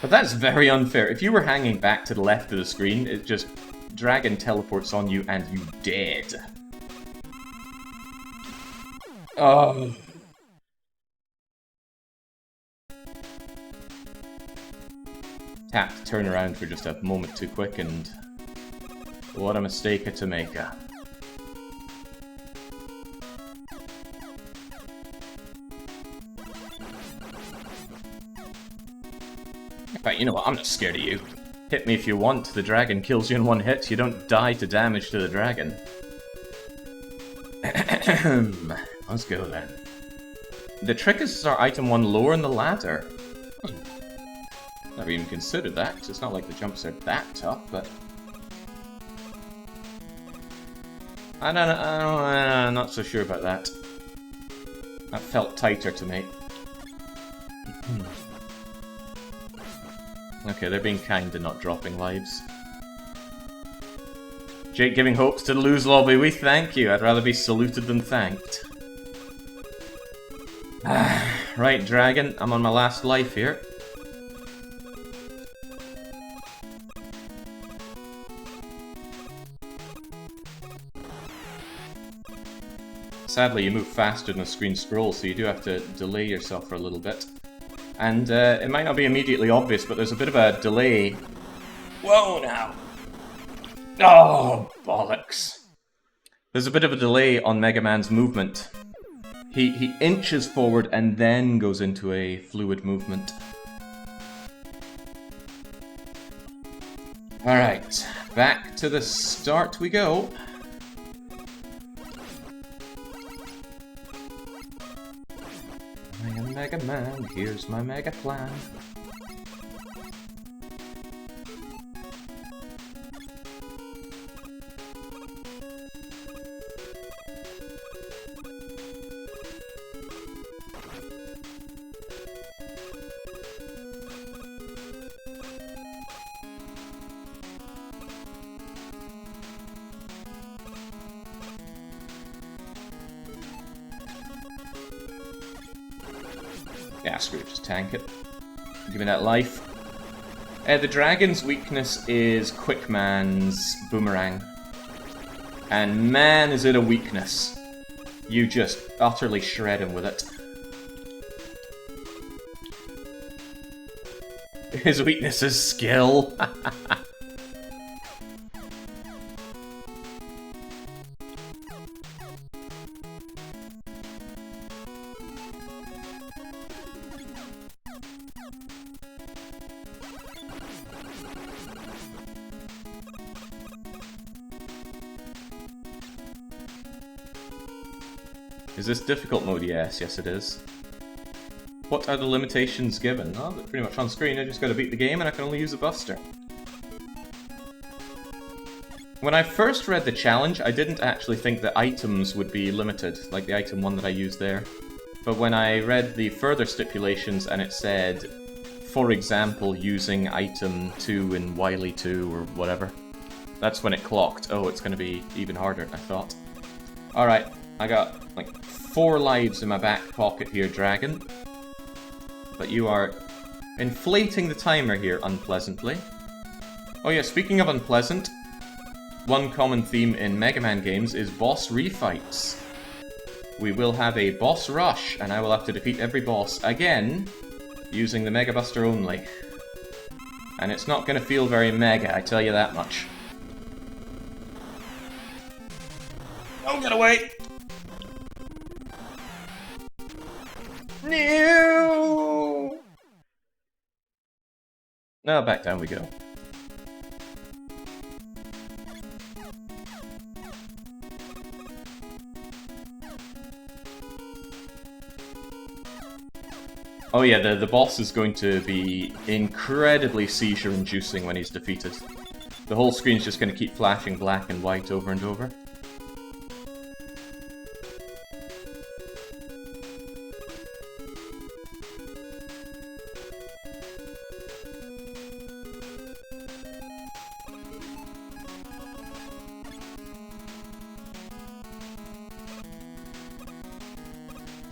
But that's very unfair. If you were hanging back to the left of the screen, it just... Dragon teleports on you and you dead. Oh. Had to turn around for just a moment too quick, and what a mistake to make. In fact, you know what? I'm not scared of you. Hit me if you want. The dragon kills you in one hit. You don't die to damage to the dragon. Let's go then. The trick is to start item 1 lower in the ladder. Never even considered that, 'cause it's not like the jumps are that tough, but... I'm not so sure about that. That felt tighter to me. Okay, they're being kind and not dropping lives. Jake giving hopes to the lose lobby, we thank you. I'd rather be saluted than thanked. Right, dragon, I'm on my last life here. Sadly, you move faster than the screen scrolls, so you do have to delay yourself for a little bit. And it might not be immediately obvious, but there's a bit of a delay. Whoa, now! Oh, bollocks. There's a bit of a delay on Mega Man's movement. He inches forward and then goes into a fluid movement. Alright, back to the start we go. I am Mega Man, here's my mega plan. Yeah, screw it, just tank it. Give me that life. The dragon's weakness is Quick Man's boomerang. And man, is it a weakness. You just utterly shred him with it. His weakness is skill. Is this difficult mode? Yes, yes it is. What are the limitations given? Oh, they're pretty much on screen. I just gotta beat the game and I can only use a Buster. When I first read the challenge, I didn't actually think that items would be limited, like the item 1 that I used there. But when I read the further stipulations and it said, for example, using item 2 in Wily 2 or whatever, that's when it clocked. Oh, it's gonna be even harder than I thought. Alright, I got like 4 lives in my back pocket here, dragon. But you are inflating the timer here unpleasantly. Oh yeah, speaking of unpleasant, one common theme in Mega Man games is boss refights. We will have a boss rush, and I will have to defeat every boss again, using the MegaBuster only. And it's not going to feel very mega, I tell you that much. Oh, get away! No! No, back down we go. Oh yeah, the boss is going to be incredibly seizure-inducing when he's defeated. The whole screen's just going to keep flashing black and white over and over.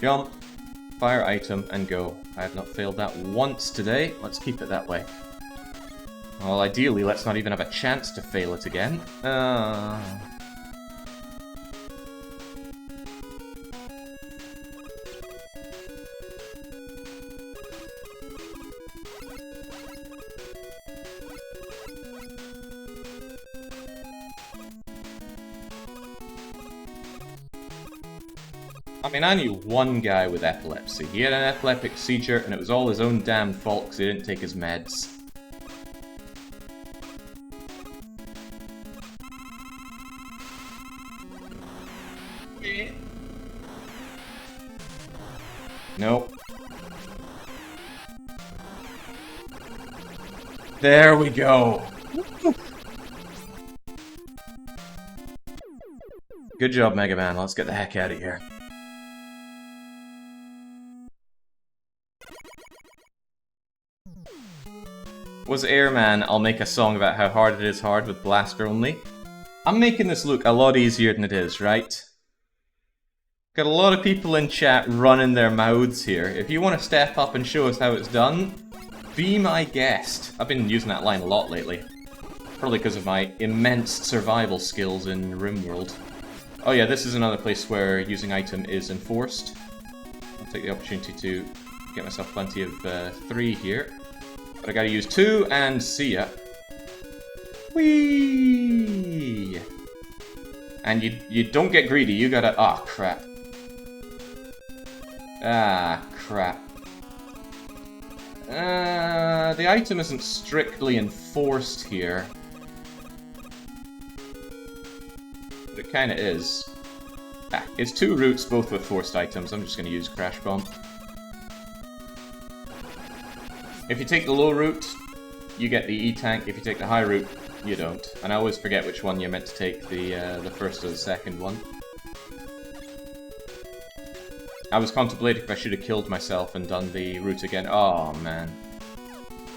Jump, fire item, and go. I have not failed that once today. Let's keep it that way. Well, ideally, let's not even have a chance to fail it again. I mean, I knew one guy with epilepsy. He had an epileptic seizure, and it was all his own damn fault because he didn't take his meds. Nope. There we go. Good job, Mega Man. Let's get the heck out of here. Was Airman, I'll make a song about how hard it is hard with Blaster only. I'm making this look a lot easier than it is, right? Got a lot of people in chat running their mouths here. If you want to step up and show us how it's done, be my guest. I've been using that line a lot lately. Probably because of my immense survival skills in RimWorld. Oh yeah, this is another place where using item is enforced. I'll take the opportunity to get myself plenty of 3 here. But I gotta use 2 and see ya. Whee! And you don't get greedy, you gotta... Ah, crap. Ah, crap. The item isn't strictly enforced here. But it kinda is. Ah, it's 2 routes, both with forced items. I'm just gonna use Crash Bomb. If you take the low route, you get the E-Tank. If you take the high route, you don't. And I always forget which one you're meant to take, the first or the second one. I was contemplating if I should have killed myself and done the route again. Oh, man.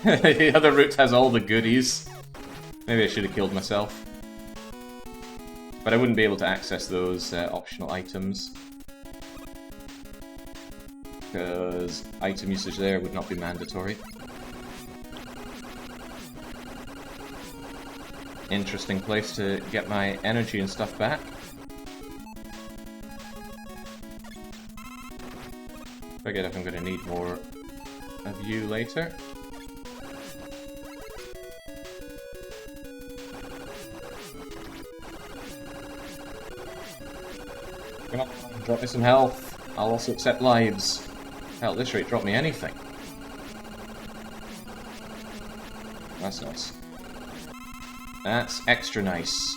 The other route has all the goodies. Maybe I should have killed myself. But I wouldn't be able to access those optional items. Because item usage there would not be mandatory. Interesting place to get my energy and stuff back. Forget if I'm going to need more of you later. Come on, drop me some health. I'll also accept lives. Hell, at this rate, drop me anything. That's nice. That's extra nice.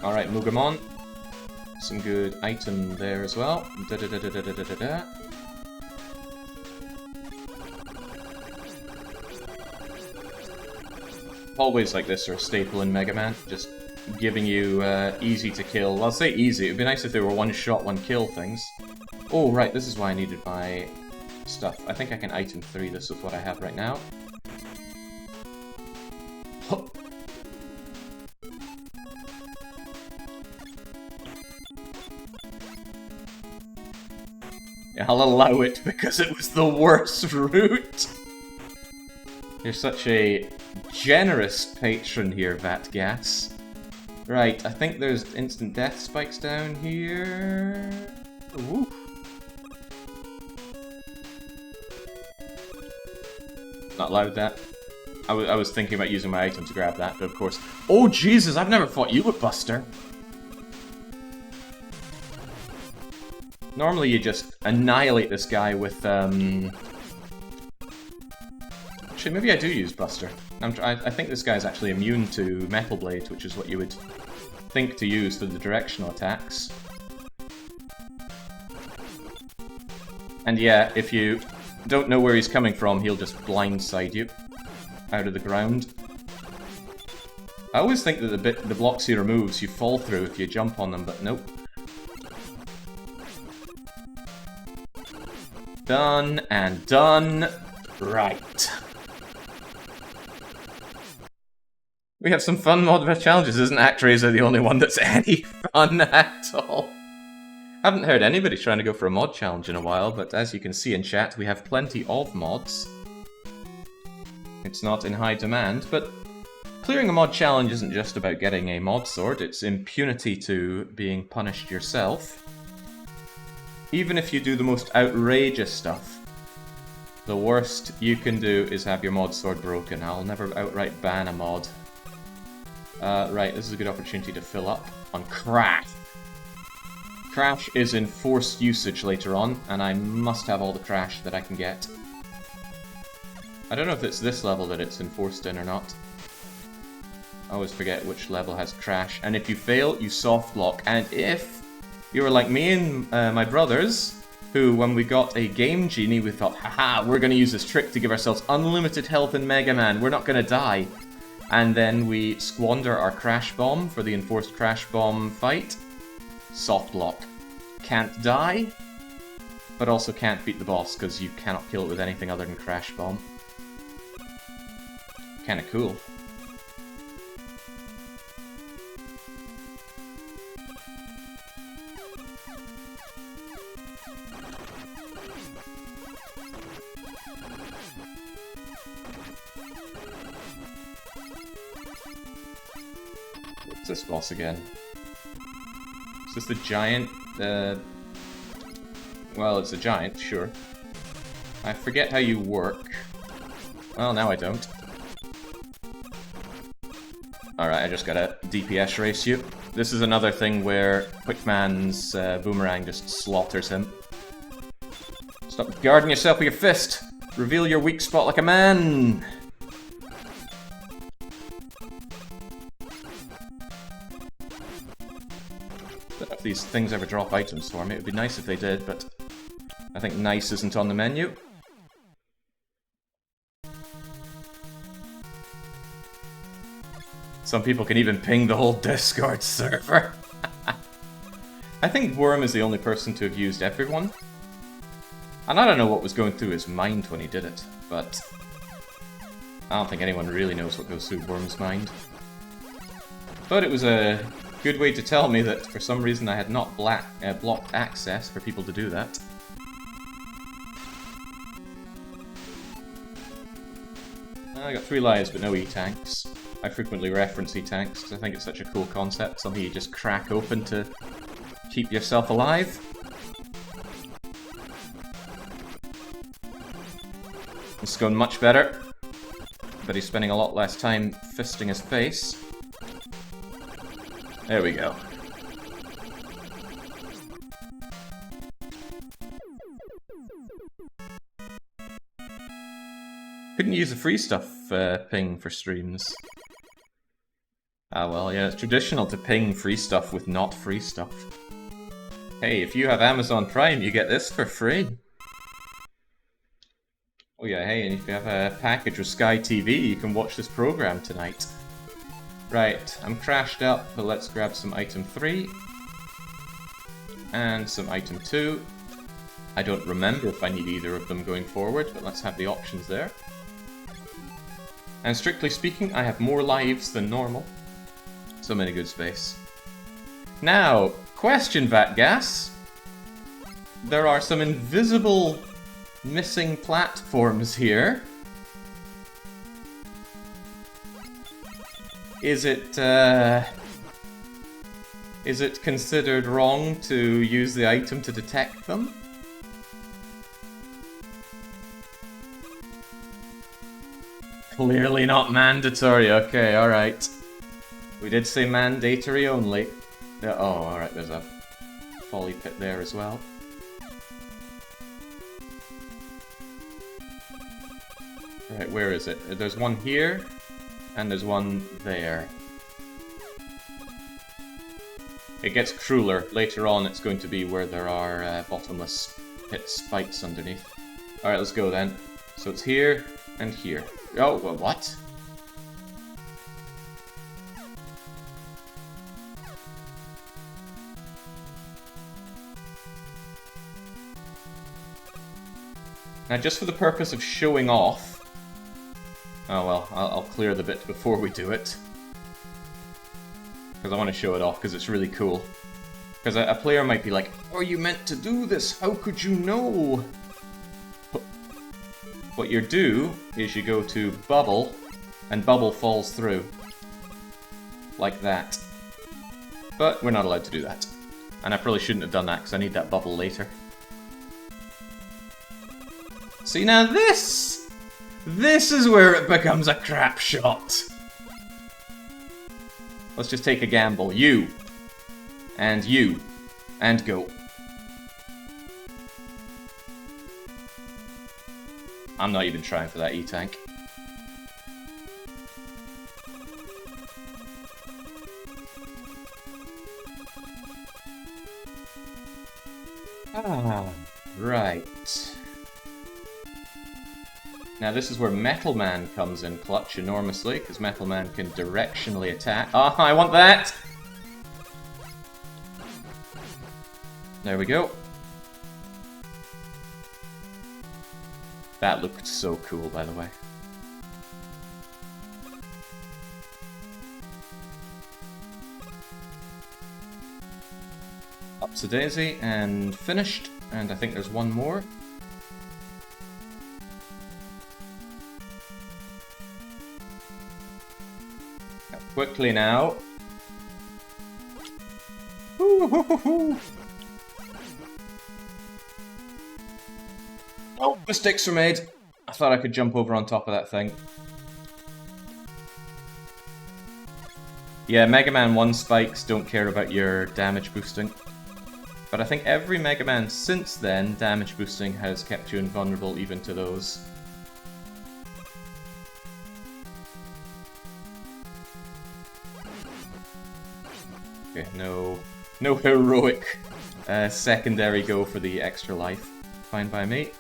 Alright, Megaman. Some good item there as well. Hallways like this are a staple in Mega Man. Just giving you easy to kill. Well, I'll say easy. It would be nice if they were one-shot, one-kill things. Oh, right, this is why I needed my stuff. I think I can item 3 this with what I have right now. Yeah, I'll allow it because it was the worst route. You're such a generous patron here, Vatgas. Right, I think there's instant death spikes down here. Ooh. Not allowed that. I was thinking about using my item to grab that, but of course... Oh, Jesus, I've never fought you with Buster. Normally you just annihilate this guy with, Actually, maybe I do use Buster. I think this guy's actually immune to Metal Blade, which is what you would think to use for the directional attacks. And yeah, if you don't know where he's coming from, he'll just blindside you out of the ground. I always think that the blocks he removes you fall through if you jump on them, but nope. Done and done. Right. We have some fun mod challenges. Isn't ActRaiser the only one that's any fun at all? Haven't heard anybody trying to go for a mod challenge in a while, but as you can see in chat, we have plenty of mods. It's not in high demand, but clearing a mod challenge isn't just about getting a mod sword, it's impunity to being punished yourself. Even if you do the most outrageous stuff, the worst you can do is have your mod sword broken. I'll never outright ban a mod. Right, this is a good opportunity to fill up on Crash. Crash is in forced usage later on, and I must have all the Crash that I can get. I don't know if it's this level that it's enforced in or not. I always forget which level has Crash. And if you fail, you soft lock. And if you were like me and my brothers, who, when we got a Game Genie, we thought, haha, we're going to use this trick to give ourselves unlimited health in Mega Man. We're not going to die. And then we squander our Crash Bomb for the enforced Crash Bomb fight. Soft lock. Can't die, but also can't beat the boss because you cannot kill it with anything other than Crash Bomb. Kinda cool. What's this boss again? Is this the giant? Well, it's a giant, sure. I forget how you work. Well, now I don't. Alright, I just gotta DPS race you. This is another thing where Quickman's boomerang just slaughters him. Stop guarding yourself with your fist! Reveal your weak spot like a man! If these things ever drop items for me, it would be nice if they did, but I think nice isn't on the menu. Some people can even ping the whole Discord server. I think Worm is the only person to have used everyone. And I don't know what was going through his mind when he did it, but I don't think anyone really knows what goes through Worm's mind. But it was a good way to tell me that for some reason I had not blocked access for people to do that. I got 3 lives but no E-tanks. I frequently reference E-tanks because I think it's such a cool concept, something you just crack open to keep yourself alive. It's going much better, but he's spending a lot less time fisting his face. There we go. Couldn't use the free stuff ping for streams. Ah well, yeah, it's traditional to ping free stuff with not free stuff. Hey, if you have Amazon Prime, you get this for free. Oh yeah, hey, and if you have a package with Sky TV, you can watch this program tonight. Right, I'm crashed up, but let's grab some item 3. And some item 2. I don't remember if I need either of them going forward, but let's have the options there. And strictly speaking, I have more lives than normal. So I'm in a good space. Now, question, Vatgas. There are some invisible missing platforms here. Is it considered wrong to use the item to detect them? Clearly not mandatory. Okay, alright. We did say mandatory only. Oh, alright, there's a folly pit there as well. Right, where is it? There's one here, and there's one there. It gets crueler. Later on, it's going to be where there are bottomless pit spikes underneath. Alright, let's go then. So it's here, and here. Oh, well, what? Now, just for the purpose of showing off... Oh well, I'll clear the bit before we do it. Because I want to show it off, because it's really cool. Because a player might be like, oh, you meant to do this, how could you know? What you do is you go to Bubble, and Bubble falls through. Like that. But we're not allowed to do that. And I probably shouldn't have done that, because I need that bubble later. See, now this is where it becomes a crap shot. Let's just take a gamble. You. And you. And go. I'm not even trying for that E-Tank. Ah, right. Now this is where Metal Man comes in clutch enormously, because Metal Man can directionally attack. Ah, I want that! There we go. That looked so cool, by the way. Up to Daisy, and finished. And I think there's one more. Quickly now. Oh, mistakes were made. I thought I could jump over on top of that thing. Yeah, Mega Man 1 spikes don't care about your damage boosting. But I think every Mega Man since then, damage boosting has kept you invulnerable even to those. Okay, no heroic secondary go for the extra life. Fine by me.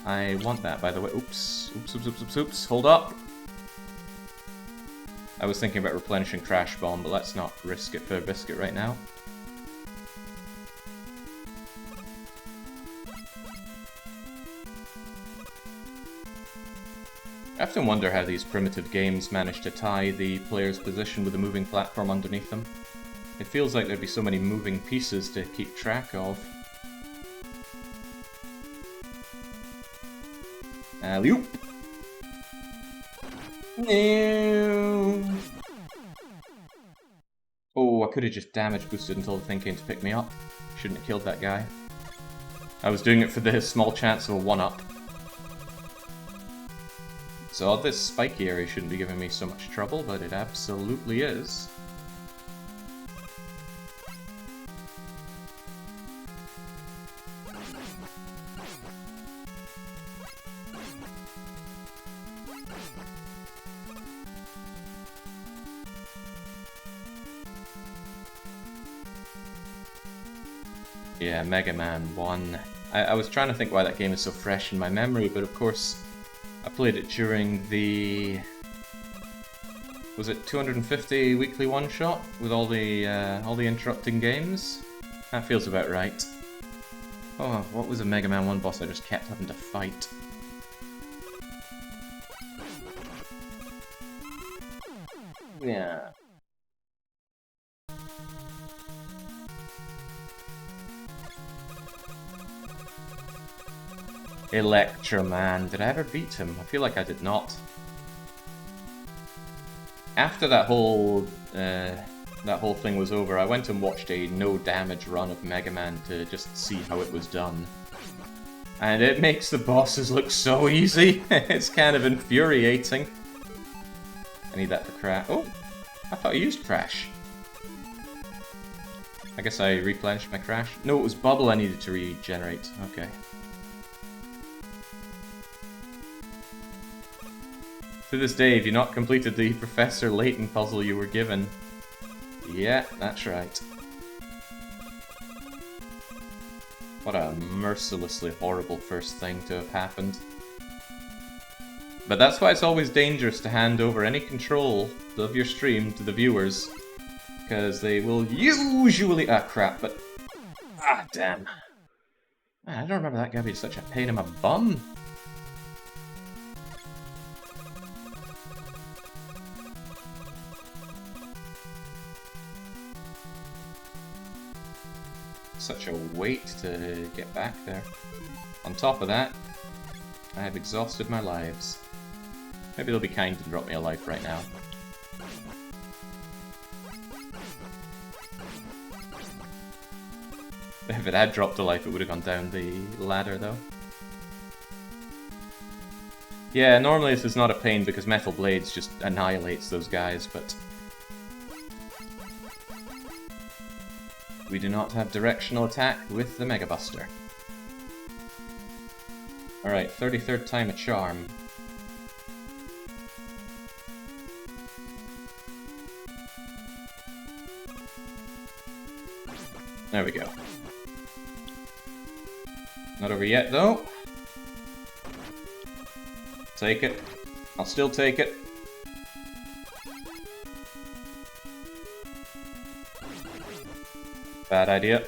I want that, by the way. Oops. Oops. Hold up. I was thinking about replenishing Crash Bomb, but let's not risk it for a biscuit right now. I often wonder how these primitive games manage to tie the player's position with a moving platform underneath them. It feels like there'd be so many moving pieces to keep track of. Alley-oop! No. Oh, I could have just damage boosted until the thing came to pick me up. Shouldn't have killed that guy. I was doing it for the small chance of a 1-up. So this spiky area shouldn't be giving me so much trouble, but it absolutely is. Yeah, Mega Man 1. I was trying to think why that game is so fresh in my memory, but of course I played it during the... was it 250 weekly one-shot with all the interrupting games? That feels about right. Oh, what was a Mega Man 1 boss I just kept having to fight? Yeah. Electroman. Did I ever beat him? I feel like I did not. After that whole thing was over, I went and watched a no damage run of Mega Man to just see how it was done. And it makes the bosses look so easy. It's kind of infuriating. I need that for Crash. Oh, I thought I used Crash. I guess I replenished my Crash. No, it was Bubble I needed to regenerate. Okay. To this day, have you not completed the Professor Layton puzzle you were given? Yeah, that's right. What a mercilessly horrible first thing to have happened. But that's why it's always dangerous to hand over any control of your stream to the viewers. Because they will usually... ah, crap, but... ah, damn. Man, I don't remember that guy being such a pain in my bum. Such a wait to get back there. On top of that, I have exhausted my lives. Maybe they'll be kind and drop me a life right now. If it had dropped a life, it would have gone down the ladder, though. Yeah, normally this is not a pain because Metal Blades just annihilates those guys, but We do not have directional attack with the MegaBuster. Alright, 33rd time a charm. There we go. Not over yet, though. Take it. I'll still take it. Bad idea.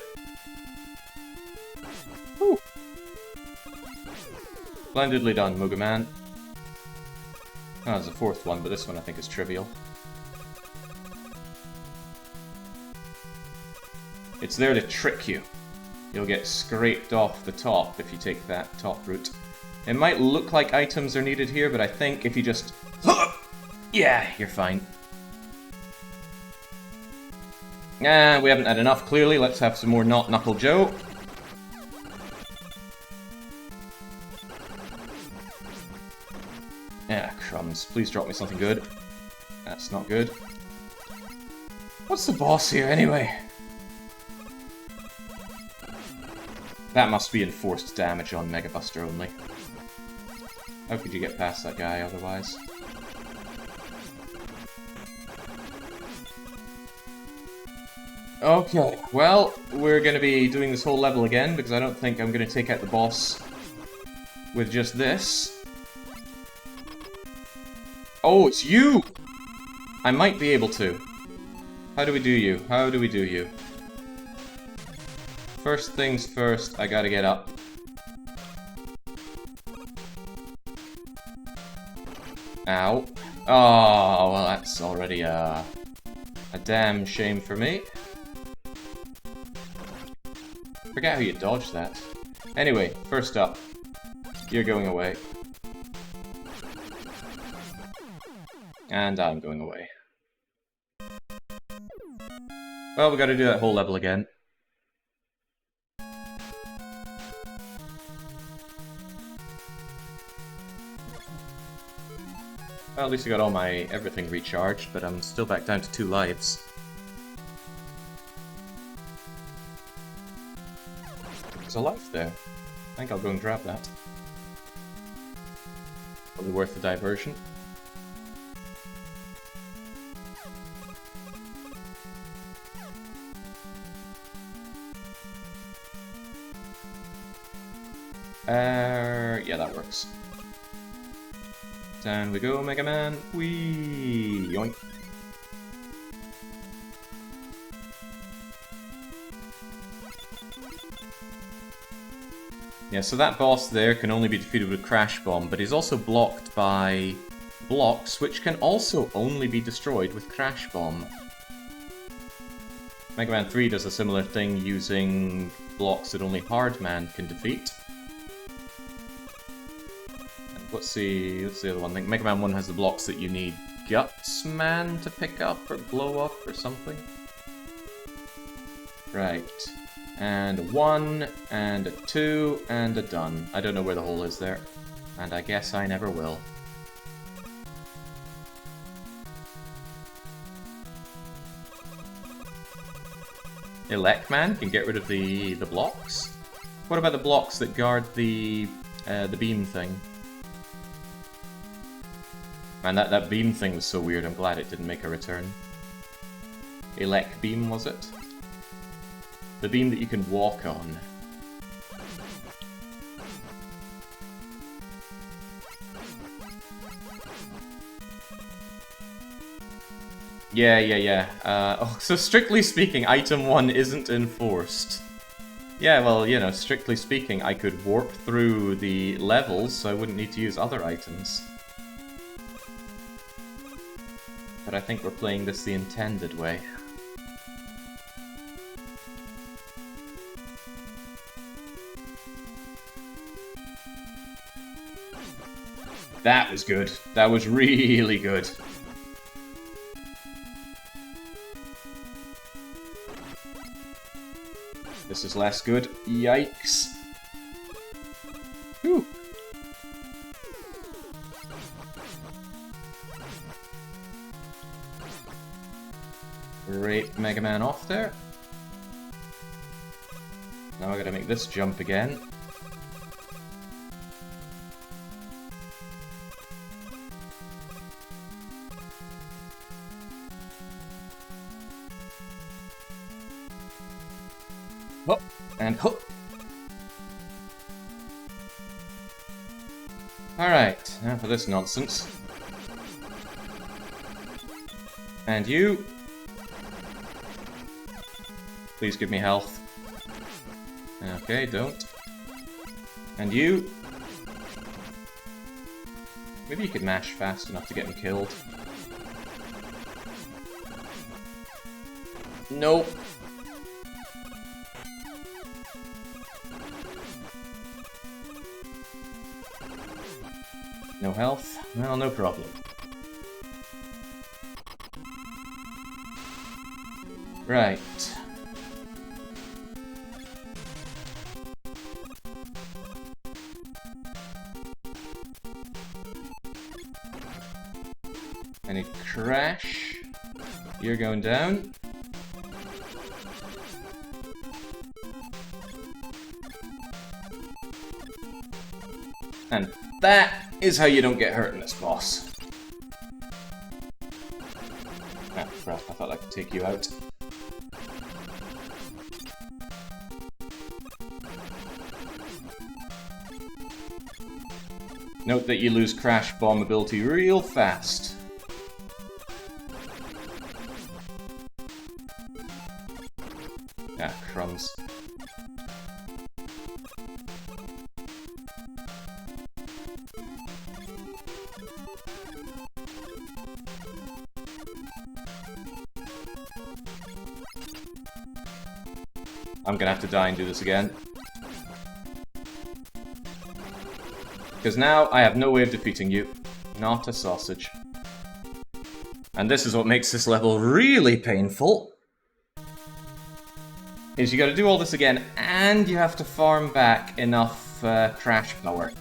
Whew. Splendidly done, Megaman. Oh, there's a fourth one, but this one I think is trivial. It's there to trick you. You'll get scraped off the top if you take that top route. It might look like items are needed here, but I think if you just... Yeah, you're fine. We haven't had enough, clearly. Let's have some more Not Knuckle Joe. Yeah, crumbs. Please drop me something good. That's not good. What's the boss here, anyway? That must be enforced damage on MegaBuster only. How could you get past that guy otherwise? Okay, well, we're going to be doing this whole level again, because I don't think I'm going to take out the boss with just this. Oh, it's you! I might be able to. How do we do you? How do we do you? First things first, I gotta get up. Ow. Oh, well, that's already a damn shame for me. Forget how you dodged that. Anyway, first up. You're going away. And I'm going away. Well, we gotta do that whole level again. Well, at least I got all my everything recharged, but I'm still back down to 2 lives. There's a life there. I think I'll go and grab that. Probably worth the diversion. Yeah, that works. Down we go, Megaman. Whee! Yoink. Yeah, so that boss there can only be defeated with Crash Bomb, but he's also blocked by blocks, which can also only be destroyed with Crash Bomb. Mega Man 3 does a similar thing using blocks that only Hardman can defeat. What's the other one? I think Mega Man 1 has the blocks that you need Guts Man to pick up or blow up or something. Right. And a 1, and a 2, and a done. I don't know where the hole is there. And I guess I never will. Elect Man can get rid of the blocks? What about the blocks that guard the beam thing? Man, that beam thing was so weird, I'm glad it didn't make a return. Elect beam, was it? The beam that you can walk on. Yeah. Oh, so strictly speaking, item 1 isn't enforced. Yeah, well, you know, strictly speaking, I could warp through the levels, so I wouldn't need to use other items. But I think we're playing this the intended way. That was good. That was really good. This is less good. Yikes. Whew. Great. escape Mega Man off there. Now I gotta make this jump again. Hop, and hop. Alright, now for this nonsense. And you. Please give me health. Okay, don't. And you. Maybe you could mash fast enough to get him killed. Nope. No health? Well, no problem. Right. I need Crash. You're going down. And that is how you don't get hurt in this boss. Ah, crap, I thought I could take you out. Note that you lose Crash Bomb ability real fast. Ah, crumbs. I'm gonna have to die and do this again. Because now I have no way of defeating you. Not a sausage. And this is what makes this level really painful. Is you gotta do all this again, and you have to farm back enough Crash power.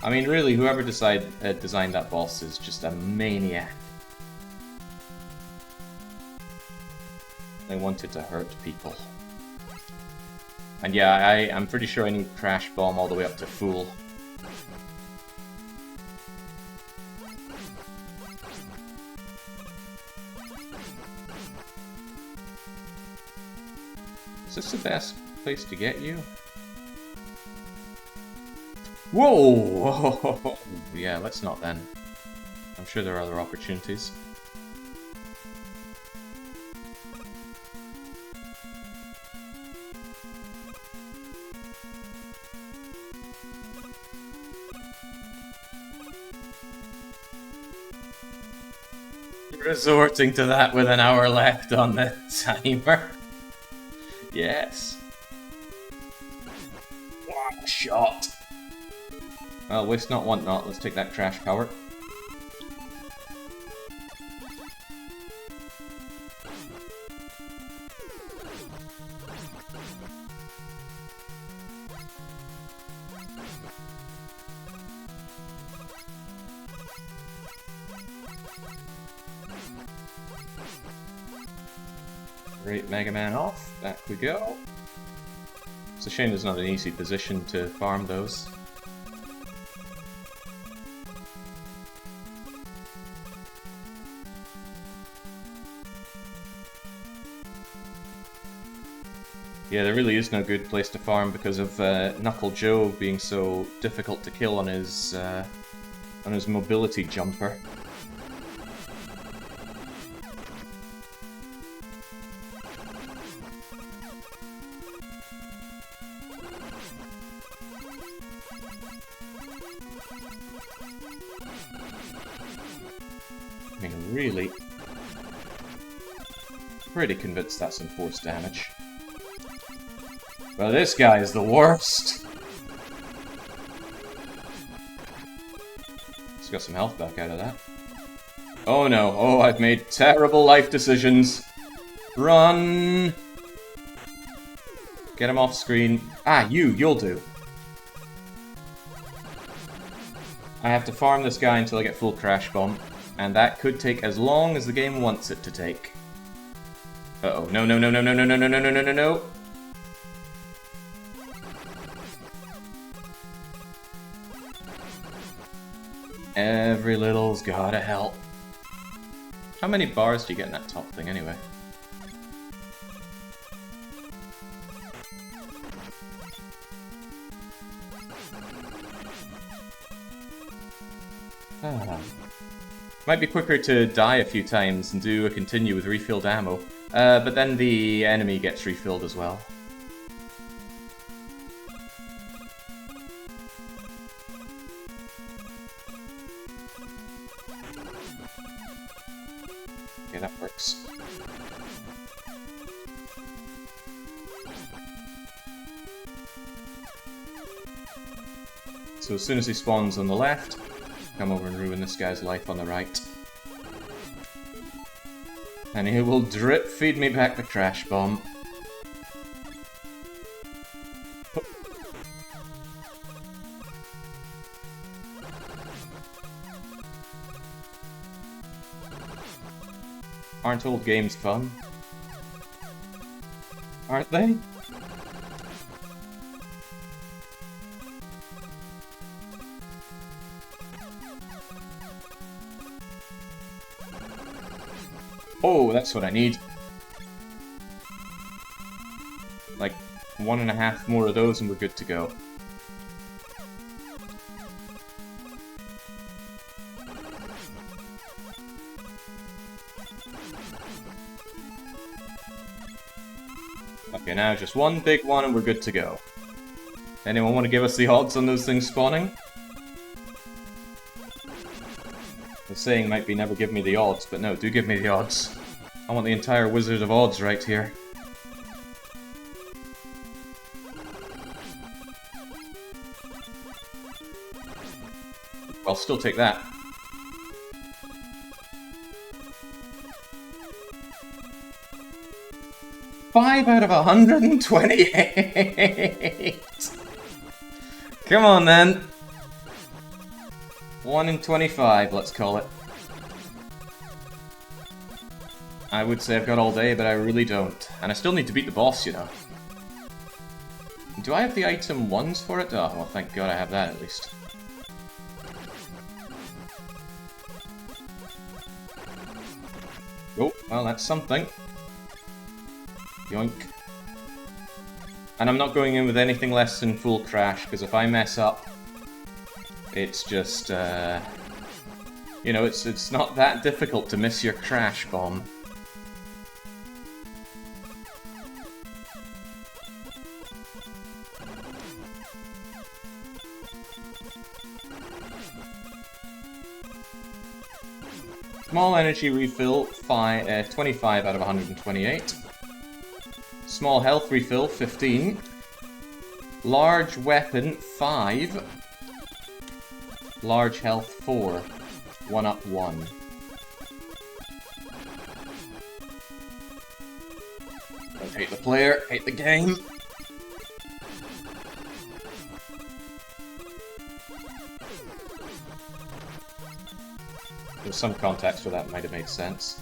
I mean, really, whoever designed that boss is just a maniac. They wanted to hurt people. And yeah, I'm pretty sure I need Crash Bomb all the way up to full. Is this the best place to get you? Whoa! Yeah, let's not then. I'm sure there are other opportunities. Resorting to that with an hour left on the timer. Yes. One shot. Well, waste not, want not. Let's take that Crash power. Great Mega Man off. Back we go. It's a shame there's not an easy position to farm those. Yeah, there really is no good place to farm because of Knuckle Joe being so difficult to kill on his mobility jumper. I mean, really, pretty convinced that's some force damage. Well, this guy is the worst! Just got some health back out of that. Oh no, oh, I've made terrible life decisions. Run! Get him off screen. Ah, you'll do. I have to farm this guy until I get full Crash Bomb, and that could take as long as the game wants it to take. Uh-oh. No, no, no, no, no, no, no, no, no, no, no, no, no. Every little's gotta help. How many bars do you get in that top thing, anyway? Might be quicker to die a few times and do a continue with refilled ammo. But then the enemy gets refilled as well. Okay, that works. So as soon as he spawns on the left, come over and ruin this guy's life on the right. And he will drip feed me back the crash bomb. Aren't old games fun? Aren't they? Oh, that's what I need. Like, 1.5 more of those and we're good to go. Okay, now just one big one and we're good to go. Anyone want to give us the odds on those things spawning? The saying might be never give me the odds, but no, do give me the odds. I want the entire Wizard of Odds right here. I'll still take that. Five out of 128! Come on then! 1 in 25, let's call it. I would say I've got all day, but I really don't. And I still need to beat the boss, you know. Do I have the item 1s for it? Oh, well, thank God I have that at least. Oh, well, that's something. Yoink. And I'm not going in with anything less than full crash, because if I mess up, it's just, you know, it's not that difficult to miss your crash bomb. Small energy refill, 25 out of 128. Small health refill, 15. Large weapon, 5. Large health, 4. 1 up 1. Don't hate the player, hate the game. There's some context where that might have made sense.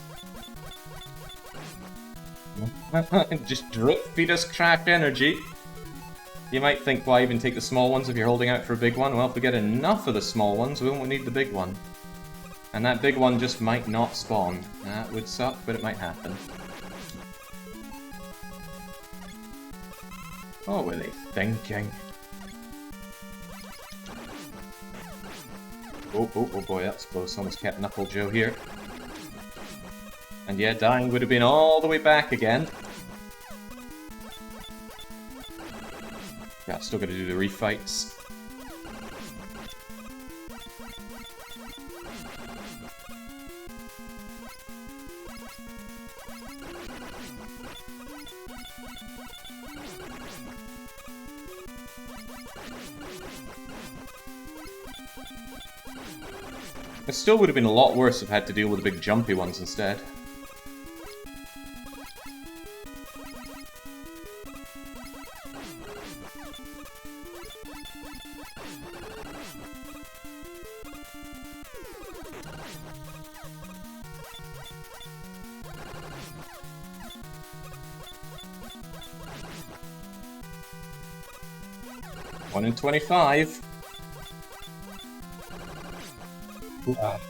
Just drip feed us crack energy. You might think, why even take the small ones if you're holding out for a big one? Well, if we get enough of the small ones, we won't need the big one. And that big one just might not spawn. That would suck, but it might happen. What were they thinking? Oh boy, that's close. Almost kept Knuckle Joe here. And yeah, dying would have been all the way back again. Yeah, still gotta do the refights. It still would have been a lot worse if I had to deal with the big jumpy ones instead. 1 in 25. Wow.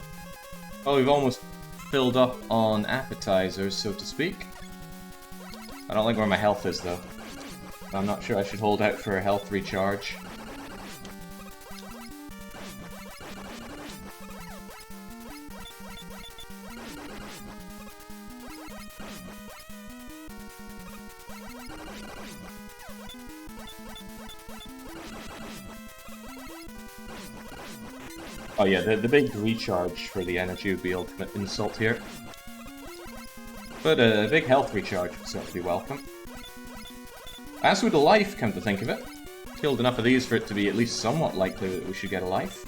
Oh, we've almost filled up on appetizers, so to speak. I don't like where my health is, though. I'm not sure I should hold out for a health recharge. Oh yeah, the big recharge for the energy would be ultimate insult here. But a big health recharge would certainly be welcome. As would a life, come to think of it. Killed enough of these for it to be at least somewhat likely that we should get a life.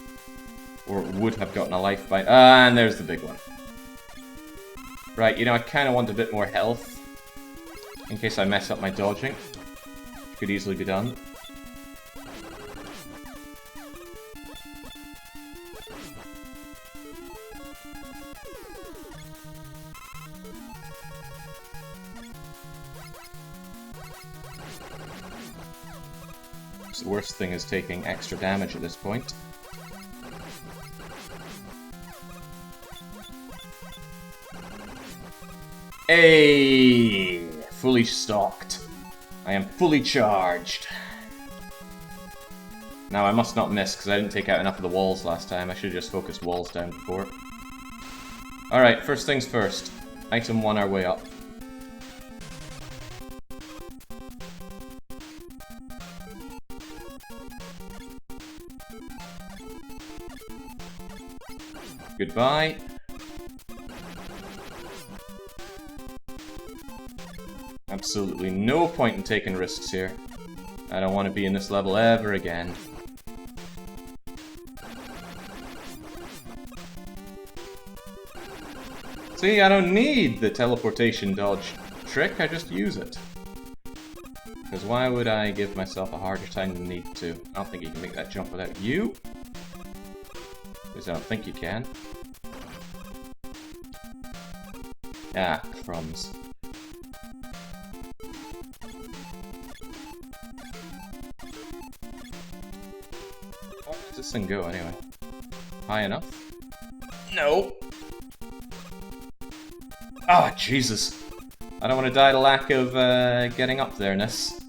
Or would have gotten a life by... and there's the big one. Right, you know, I kind of want a bit more health. In case I mess up my dodging. Which could easily be done. The worst thing is taking extra damage at this point. Hey, fully stocked. I am fully charged. Now I must not miss because I didn't take out enough of the walls last time. I should have just focused walls down before. Alright, first things first. Item 1 our way up. Goodbye. Absolutely no point in taking risks here. I don't want to be in this level ever again. See, I don't need the teleportation dodge trick, I just use it. Because why would I give myself a harder time than need to? I don't think you can make that jump without you. Because I don't think you can. Ah, crumbs. Where does this thing go anyway? High enough? No! Ah, Jesus! I don't want to die to lack of getting up there-ness.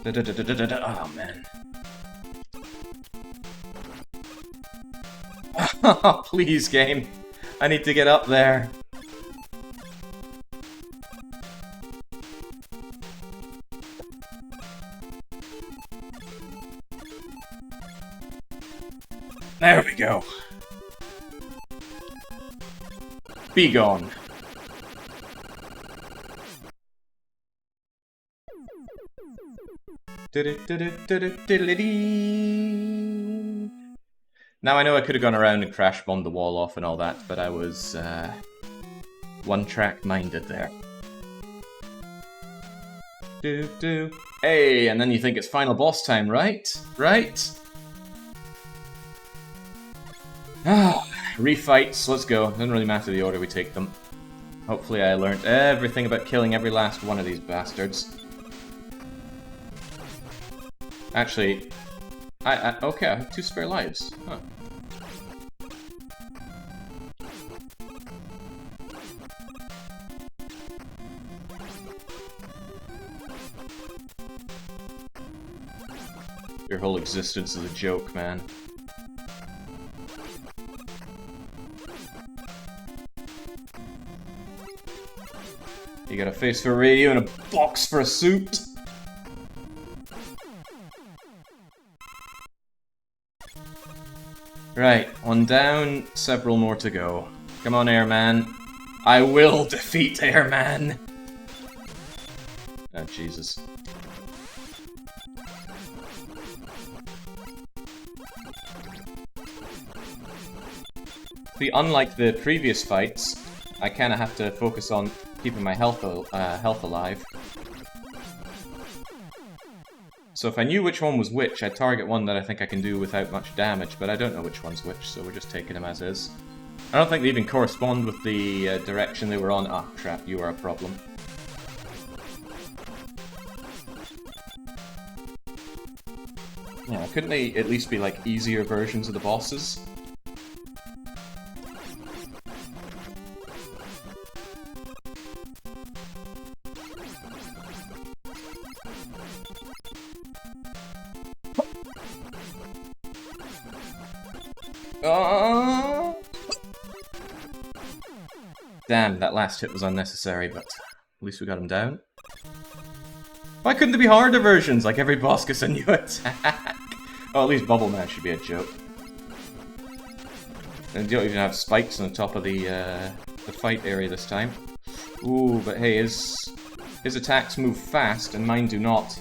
Oh, man. Please, game. I need to get up there. There we go. Be gone. Now I know I could have gone around and crash bombed the wall off and all that, but I was one-track minded there. Hey, and then you think it's final boss time, right? Right? Ah, refights, let's go. Doesn't really matter the order we take them. Hopefully I learned everything about killing every last one of these bastards. Actually, okay, I have 2 spare lives. Huh. Your whole existence is a joke, man. You got a face for a radio and a box for a suit. Right, one down, several more to go. Come on, Airman. I will defeat Airman! Oh, Jesus. See, unlike the previous fights, I kind of have to focus on keeping my health alive. So if I knew which one was which, I'd target one that I think I can do without much damage, but I don't know which one's which, so we're just taking them as is. I don't think they even correspond with the direction they were on. Ah, crap, you are a problem. Yeah, couldn't they at least be like easier versions of the bosses? Damn, that last hit was unnecessary, but at least we got him down. Why couldn't there be harder versions, like every boss gets a new attack? Oh, at least Bubble Man should be a joke. And you don't even have spikes on the top of the fight area this time. Ooh, but hey, his attacks move fast, and mine do not.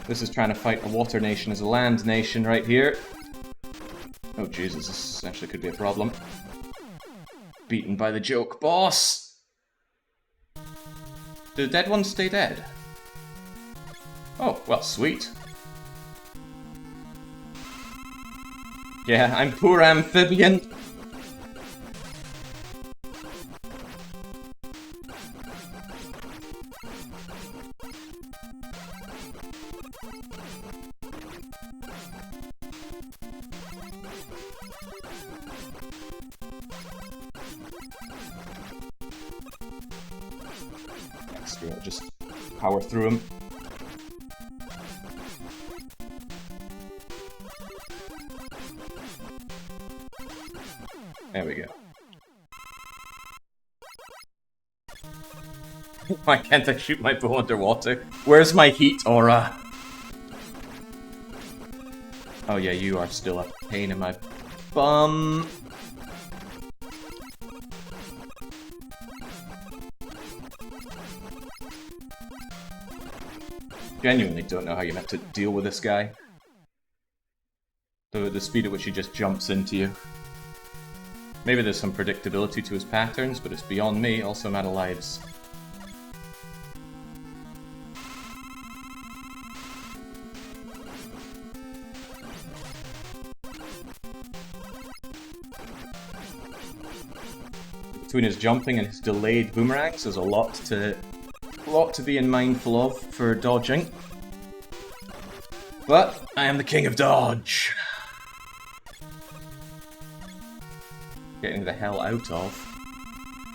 This is trying to fight a water nation as a land nation right here. Oh Jesus, this actually could be a problem. Beaten by the joke boss! Do the dead ones stay dead? Oh, well, sweet. Yeah, I'm poor amphibian. Screw it, just power through him. There we go. Why can't I shoot my bow underwater? Where's my heat aura? Oh yeah, you are still a pain in my bum. Genuinely don't know how you're meant to deal with this guy. The speed at which he just jumps into you. Maybe there's some predictability to his patterns, but it's beyond me. Also, I'm out of lives. Between his jumping and his delayed boomerangs, there's a lot to be mindful of for dodging. But I am the king of dodge. Getting the hell out of.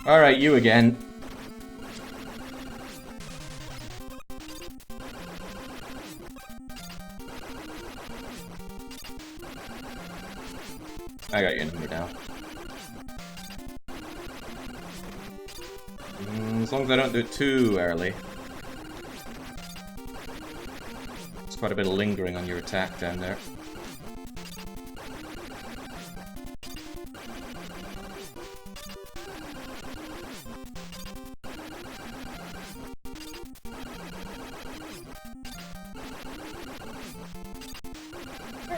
Alright, you again. I got your number now. As long as I don't do it too early. There's quite a bit of lingering on your attack down there.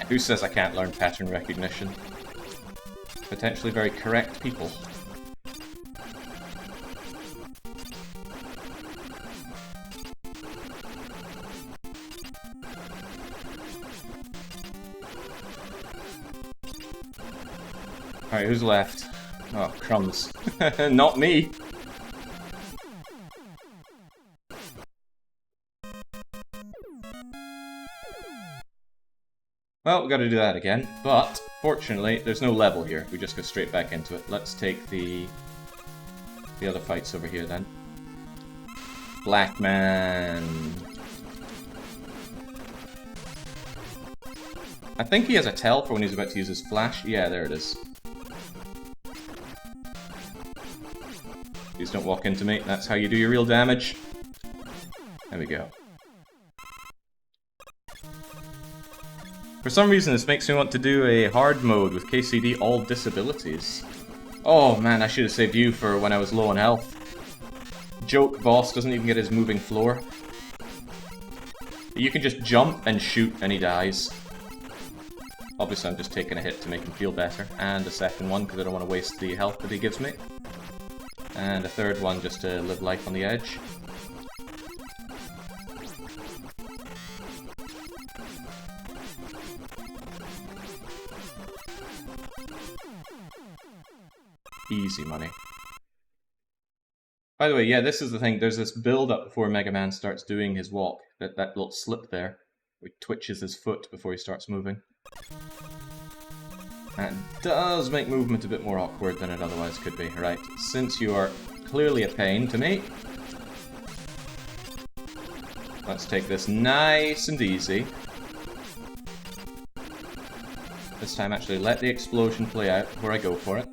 Who says I can't learn pattern recognition? Potentially very correct people. Alright, who's left? Oh, crumbs. Not me! Well, we gotta do that again, but fortunately, there's no level here. We just go straight back into it. Let's take the other fights over here then. Black Man. I think he has a tell for when he's about to use his flash. Yeah, there it is. Please don't walk into me. That's how you do your real damage. There we go. For some reason, this makes me want to do a hard mode with KCD all disabilities. Oh man, I should have saved you for when I was low on health. Joke boss doesn't even get his moving floor. You can just jump and shoot and he dies. Obviously, I'm just taking a hit to make him feel better. And a second one, because I don't want to waste the health that he gives me. And a third one, just to live life on the edge. Easy money. By the way, yeah, this is the thing. There's this build-up before Mega Man starts doing his walk. That little slip there. He twitches his foot before he starts moving. That does make movement a bit more awkward than it otherwise could be. Right, since you are clearly a pain to me, let's take this nice and easy. This time actually let the explosion play out before I go for it.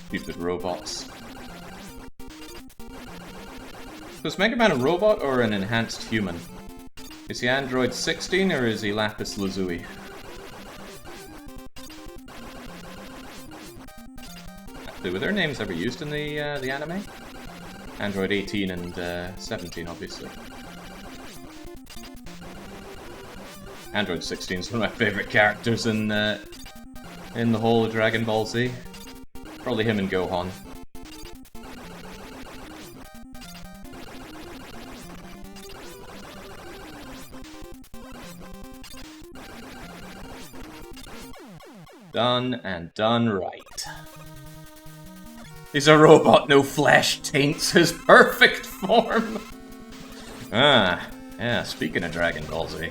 Stupid robots. So is Megaman a robot or an enhanced human? Is he Android 16 or is he Lapis Lazuli? Actually, were their names ever used in the anime? Android 18 and 17, obviously. Android 16 is one of my favorite characters in the whole of Dragon Ball Z. Probably him and Gohan. Done and done right. He's a robot, no flesh taints his perfect form. Ah, yeah, speaking of Dragon Ball Z.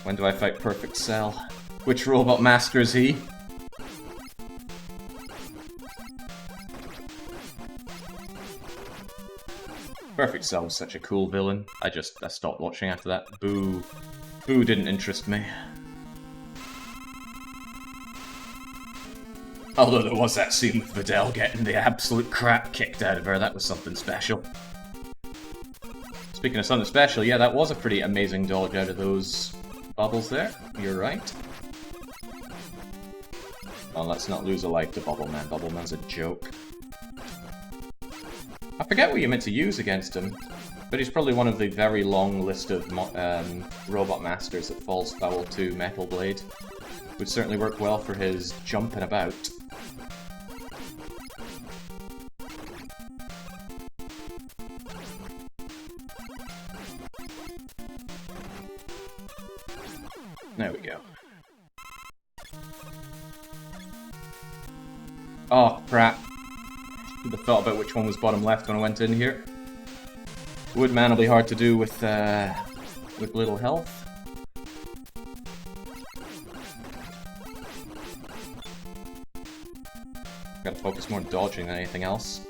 When do I fight Perfect Cell? Which robot master is he? Perfect Cell was such a cool villain. I stopped watching after that. Boo. Boo didn't interest me. Although there was that scene with Videl getting the absolute crap kicked out of her, that was something special. Speaking of something special, yeah, that was a pretty amazing dodge out of those bubbles there. You're right. Oh, let's not lose a life to Bubble Man. Bubble Man's a joke. I forget what you're meant to use against him, but he's probably one of the very long list of robot masters that falls foul to Metal Blade. Would certainly work well for his jumping about. There we go. Oh, crap. Should have thought about which one was bottom left when I went in here. Woodman will be hard to do with little health. Gotta focus more on dodging than anything else.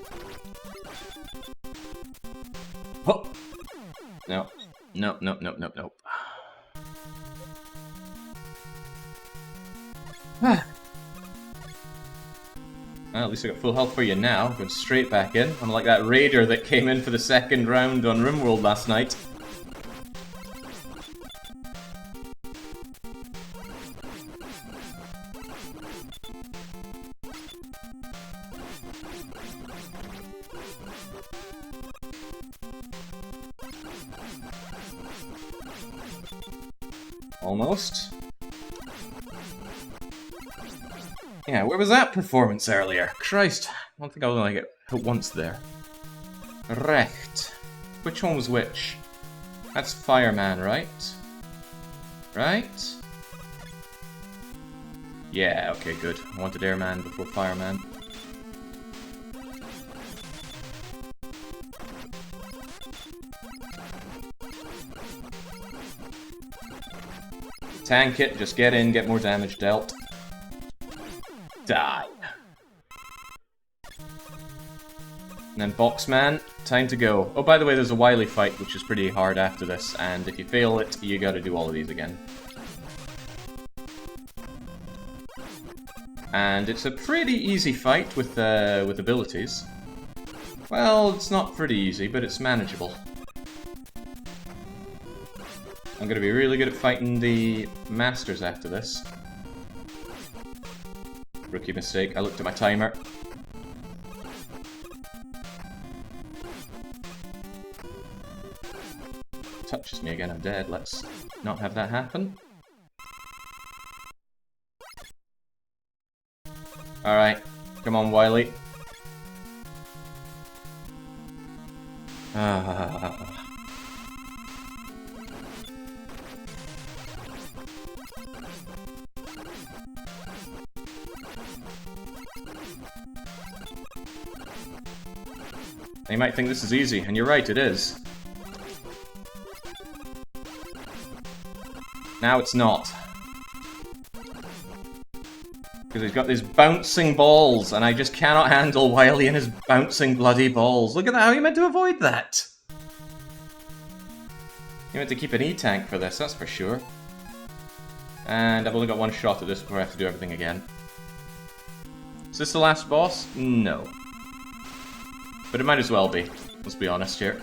Oh! No. Nope, nope, nope, nope, nope. Well, at least I got full health for you now. Going straight back in. Unlike that raider that came in for the second round on RimWorld last night. Almost. Yeah, where was that performance earlier? Christ, I don't think I was gonna get hit once there. Recht. Which one was which? That's Fireman, right? Right? Yeah, okay, good. I wanted Airman before Fireman. Tank it, just get in, get more damage dealt. Die. And then Boxman, time to go. Oh, by the way, there's a Wily fight, which is pretty hard after this, and if you fail it, you gotta do all of these again. And it's a pretty easy fight with abilities. Well, it's not pretty easy, but it's manageable. I'm gonna be really good at fighting the masters after this. Rookie mistake, I looked at my timer. Touches me again, I'm dead. Let's not have that happen. Alright, come on, Wily. And you might think this is easy, and you're right, it is. Now it's not. Because he's got these bouncing balls, and I just cannot handle Wily and his bouncing bloody balls. Look at that, how are you meant to avoid that? You meant to keep an E-tank for this, that's for sure. And I've only got one shot at this before I have to do everything again. Is this the last boss? No. But it might as well be, let's be honest here.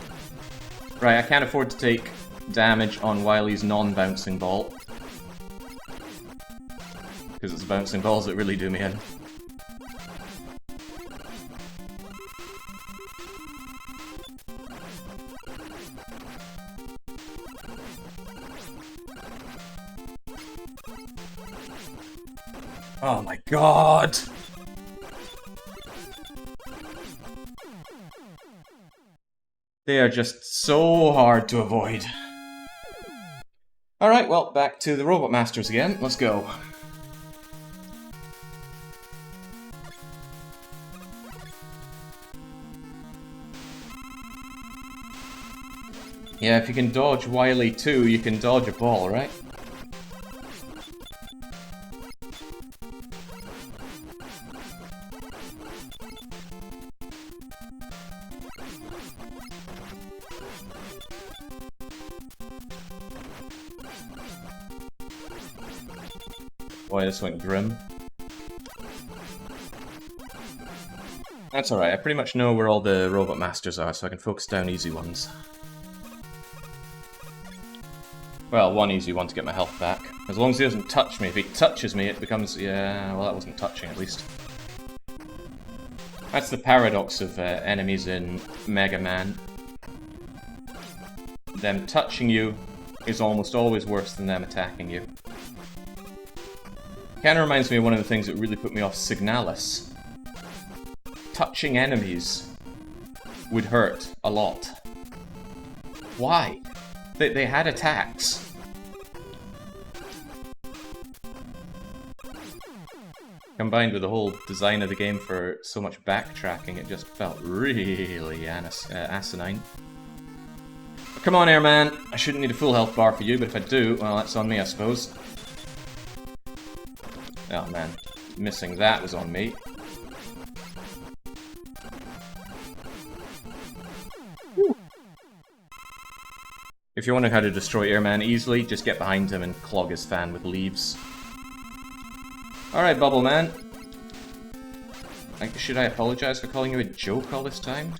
Right, I can't afford to take damage on Wily's non-bouncing ball. Because it's bouncing balls that really do me in. Oh my god! They are just so hard to avoid. Alright, well, back to the Robot Masters again. Let's go. Yeah, if you can dodge Wily too, you can dodge a ball, right? Boy, this went grim. That's alright, I pretty much know where all the Robot Masters are, so I can focus down easy ones. Well, one easy one to get my health back. As long as he doesn't touch me. If he touches me, it becomes... yeah, well, that wasn't touching, at least. That's the paradox of enemies in Mega Man. Them touching you is almost always worse than them attacking you. Kinda reminds me of one of the things that really put me off Signalis. Touching enemies would hurt a lot. Why? They had attacks. Combined with the whole design of the game for so much backtracking, it just felt really asinine. But come on, Airman. I shouldn't need a full health bar for you, but if I do, well, that's on me, I suppose. Oh man, missing that was on me. If you're wondering how to destroy Airman easily, just get behind him and clog his fan with leaves. Alright, Bubble Man. Should I apologize for calling you a joke all this time?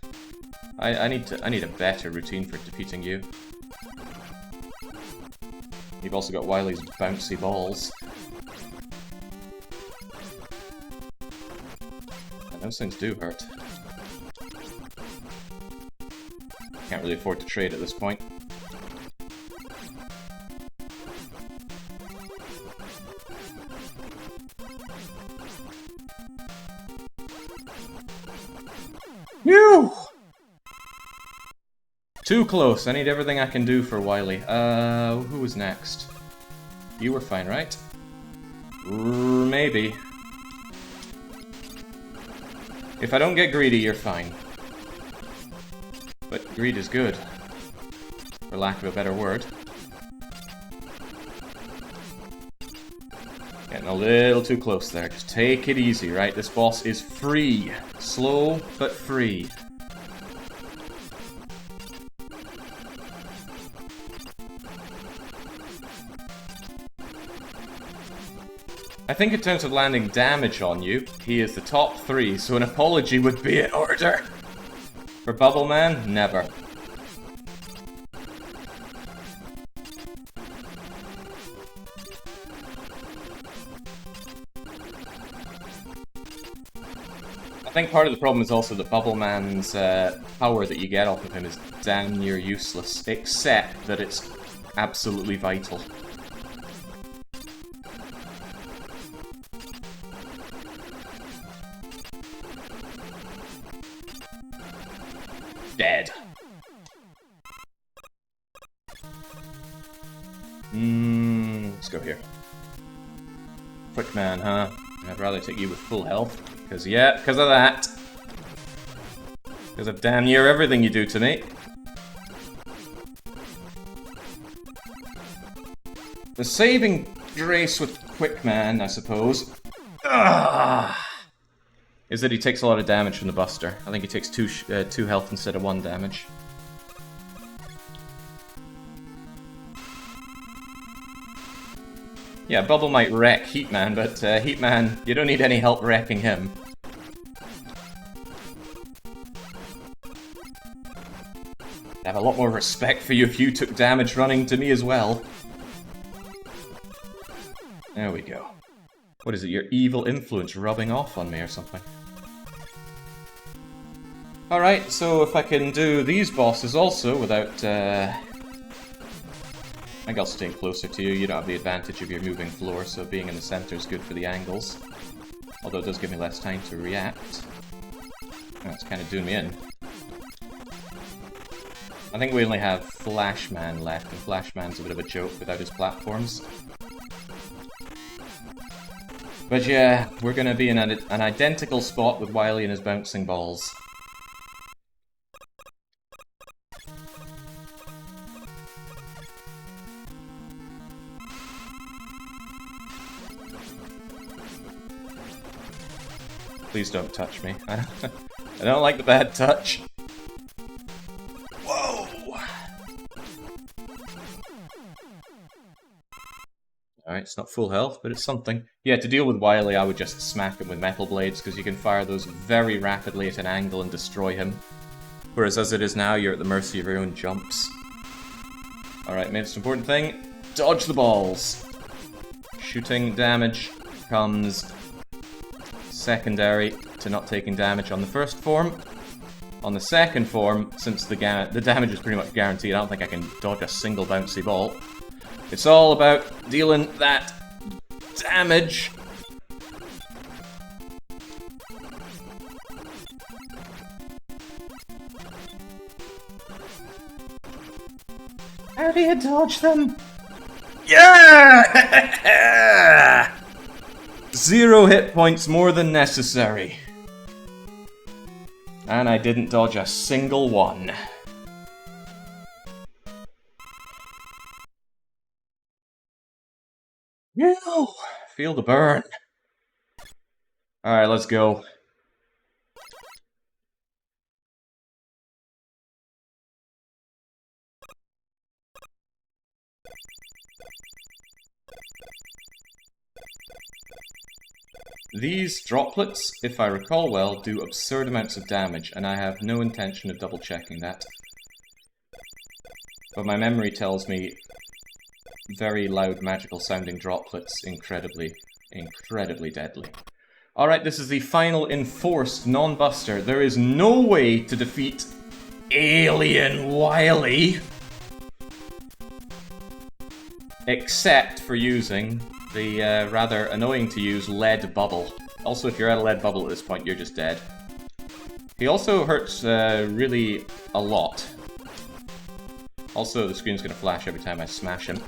I need a better routine for defeating you. You've also got Wily's bouncy balls. And those things do hurt. Can't really afford to trade at this point. Phew! Too close. I need everything I can do for Wily. Who was next? You were fine, right? Maybe. If I don't get greedy, you're fine. But greed is good. For lack of a better word. Getting a little too close there. Just take it easy, right? This boss is free. Slow, but free. I think in terms of landing damage on you, he is the top 3, so an apology would be in order. For Bubble Man, never. I think part of the problem is also that Bubble Man's power that you get off of him is damn near useless, except that it's absolutely vital. Dead. Let's go here. Frick Man, huh? I'd rather take you with full health. Because, yeah, because of that. Because of damn near everything you do to me. The saving grace with Quickman, I suppose, is that he takes a lot of damage from the Buster. I think he takes 2 health instead of 1 damage. Yeah, Bubble might wreck Heatman, but Heatman, you don't need any help wrecking him. I have a lot more respect for you if you took damage running to me as well. There we go. What is it, your evil influence rubbing off on me or something? Alright, so if I can do these bosses also without, I think I'll stay closer to you. You don't have the advantage of your moving floor, so being in the center is good for the angles. Although it does give me less time to react. Oh, it's kind of doing me in. I think we only have Flashman left, and Flashman's a bit of a joke without his platforms. But yeah, we're gonna be in an identical spot with Wily and his bouncing balls. Please don't touch me. I don't like the bad touch. Whoa! Alright, it's not full health, but it's something. Yeah, to deal with Wily, I would just smack him with metal blades, because you can fire those very rapidly at an angle and destroy him. Whereas as it is now, you're at the mercy of your own jumps. Alright, most important thing, dodge the balls. Shooting damage comes secondary to not taking damage on the first form. On the second form, since the damage is pretty much guaranteed, I don't think I can dodge a single bouncy ball. It's all about dealing that damage. How do you dodge them? Yeah! 0 hit points more than necessary. And I didn't dodge a single one. Ew, feel the burn. Alright, let's go. These droplets, if I recall well, do absurd amounts of damage, and I have no intention of double-checking that. But my memory tells me very loud magical sounding droplets incredibly deadly. Alright, this is the final enforced non-buster. There is no way to defeat Alien Wily except for using the rather annoying to use lead bubble. Also, if you're at a lead bubble at this point, you're just dead. He also hurts really a lot. Also, the screen's gonna flash every time I smash him.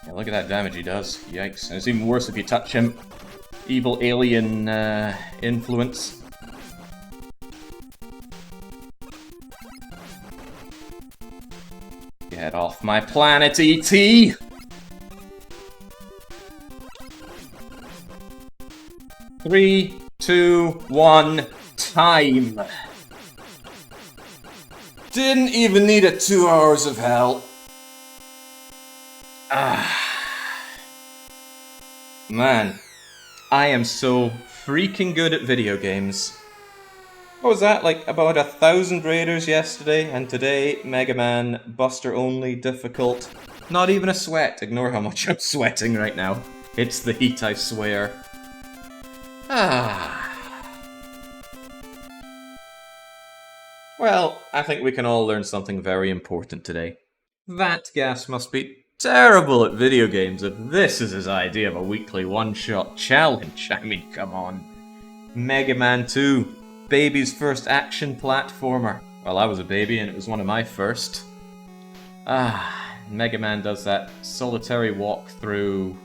Yeah, look at that damage he does. Yikes. And it's even worse if you touch him. Evil alien influence. Get off my planet, E.T.! Three, two, one, time! Didn't even need a 2 hours of hell. Man, I am so freaking good at video games. What was that, like about 1,000 raiders yesterday, and today, Megaman, Buster only, difficult. Not even a sweat, ignore how much I'm sweating right now. It's the heat, I swear. Well, I think we can all learn something very important today. That gas must be terrible at video games if this is his idea of a weekly one-shot challenge. I mean, come on. Megaman II. Baby's first action platformer. Well, I was a baby and it was one of my first. Mega Man does that solitary walk through...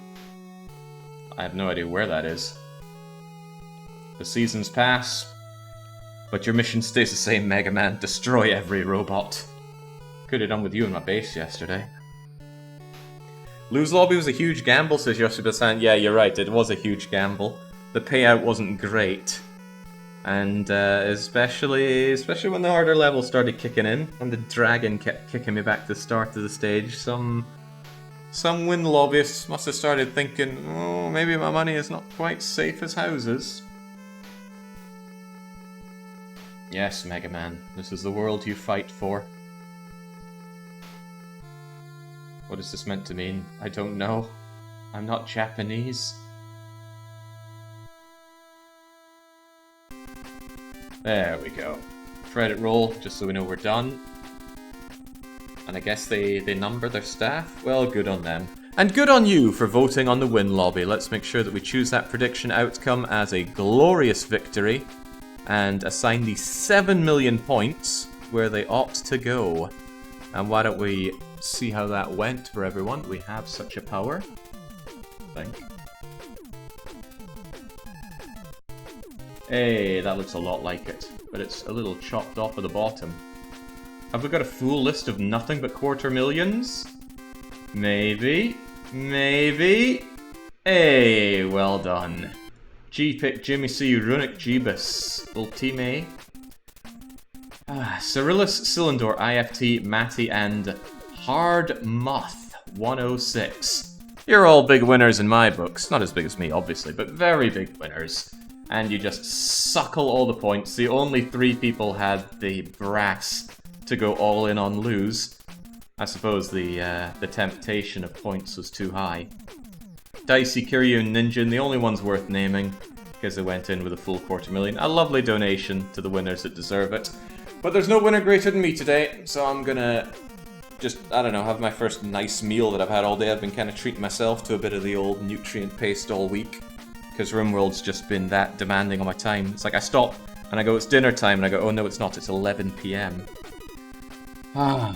I have no idea where that is. The seasons pass, but your mission stays the same, Mega Man. Destroy every robot. Could have done with you in my base yesterday. Lose Lobby was a huge gamble, says Yoshida-san. Yeah, you're right, it was a huge gamble. The payout wasn't great. And especially when the harder levels started kicking in, and the dragon kept kicking me back to the start of the stage, some win lobbyists must have started thinking, oh, maybe my money is not quite safe as houses. Yes, Mega Man, this is the world you fight for. What is this meant to mean? I don't know. I'm not Japanese. There we go. Credit roll, just so we know we're done. And I guess they number their staff? Well, good on them. And good on you for voting on the win lobby. Let's make sure that we choose that prediction outcome as a glorious victory. And assign the 7 million points where they ought to go. And why don't we see how that went for everyone? We have such a power. I think. Hey, that looks a lot like it, but it's a little chopped off at the bottom. Have we got a full list of nothing but quarter millions? Maybe. Maybe. Hey, well done. G-Pick, Jimmy C, Runic, Jeebus, Ultime. Cyrillus, Cylindor, IFT, Matty, and Hard Moth 106. You're all big winners in my books. Not as big as me, obviously, but very big winners. And you just suckle all the points. The only 3 people had the brass to go all in on lose. I suppose the temptation of points was too high. Dicey, Kiryu, and Ninja, the only ones worth naming, because they went in with a full $250,000. A lovely donation to the winners that deserve it. But there's no winner greater than me today, so I'm gonna just, I don't know, have my first nice meal that I've had all day. I've been kind of treating myself to a bit of the old nutrient paste all week. Because RimWorld's just been that demanding on my time. It's like I stop, and I go, it's dinner time, and I go, oh no it's not, it's 11 PM. Fun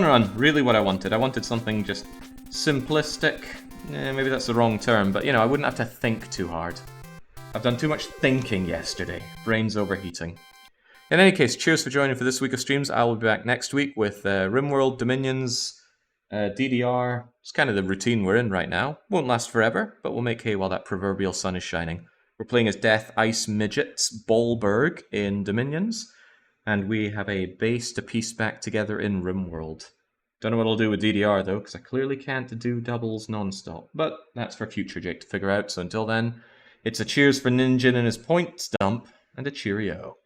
run, really what I wanted. I wanted something just simplistic. Maybe that's the wrong term, but you know, I wouldn't have to think too hard. I've done too much thinking yesterday. Brains overheating. In any case, cheers for joining for this week of streams. I will be back next week with RimWorld, Dominions, DDR. It's kind of the routine we're in right now. Won't last forever, but we'll make hay while that proverbial sun is shining. We're playing as Death Ice Midgets Ballberg in Dominions, and we have a base to piece back together in RimWorld. Don't know what I'll do with DDR though, because I clearly can't do doubles non-stop, but that's for future Jake to figure out, so until then, it's a cheers for Ninja and his points dump, and a cheerio.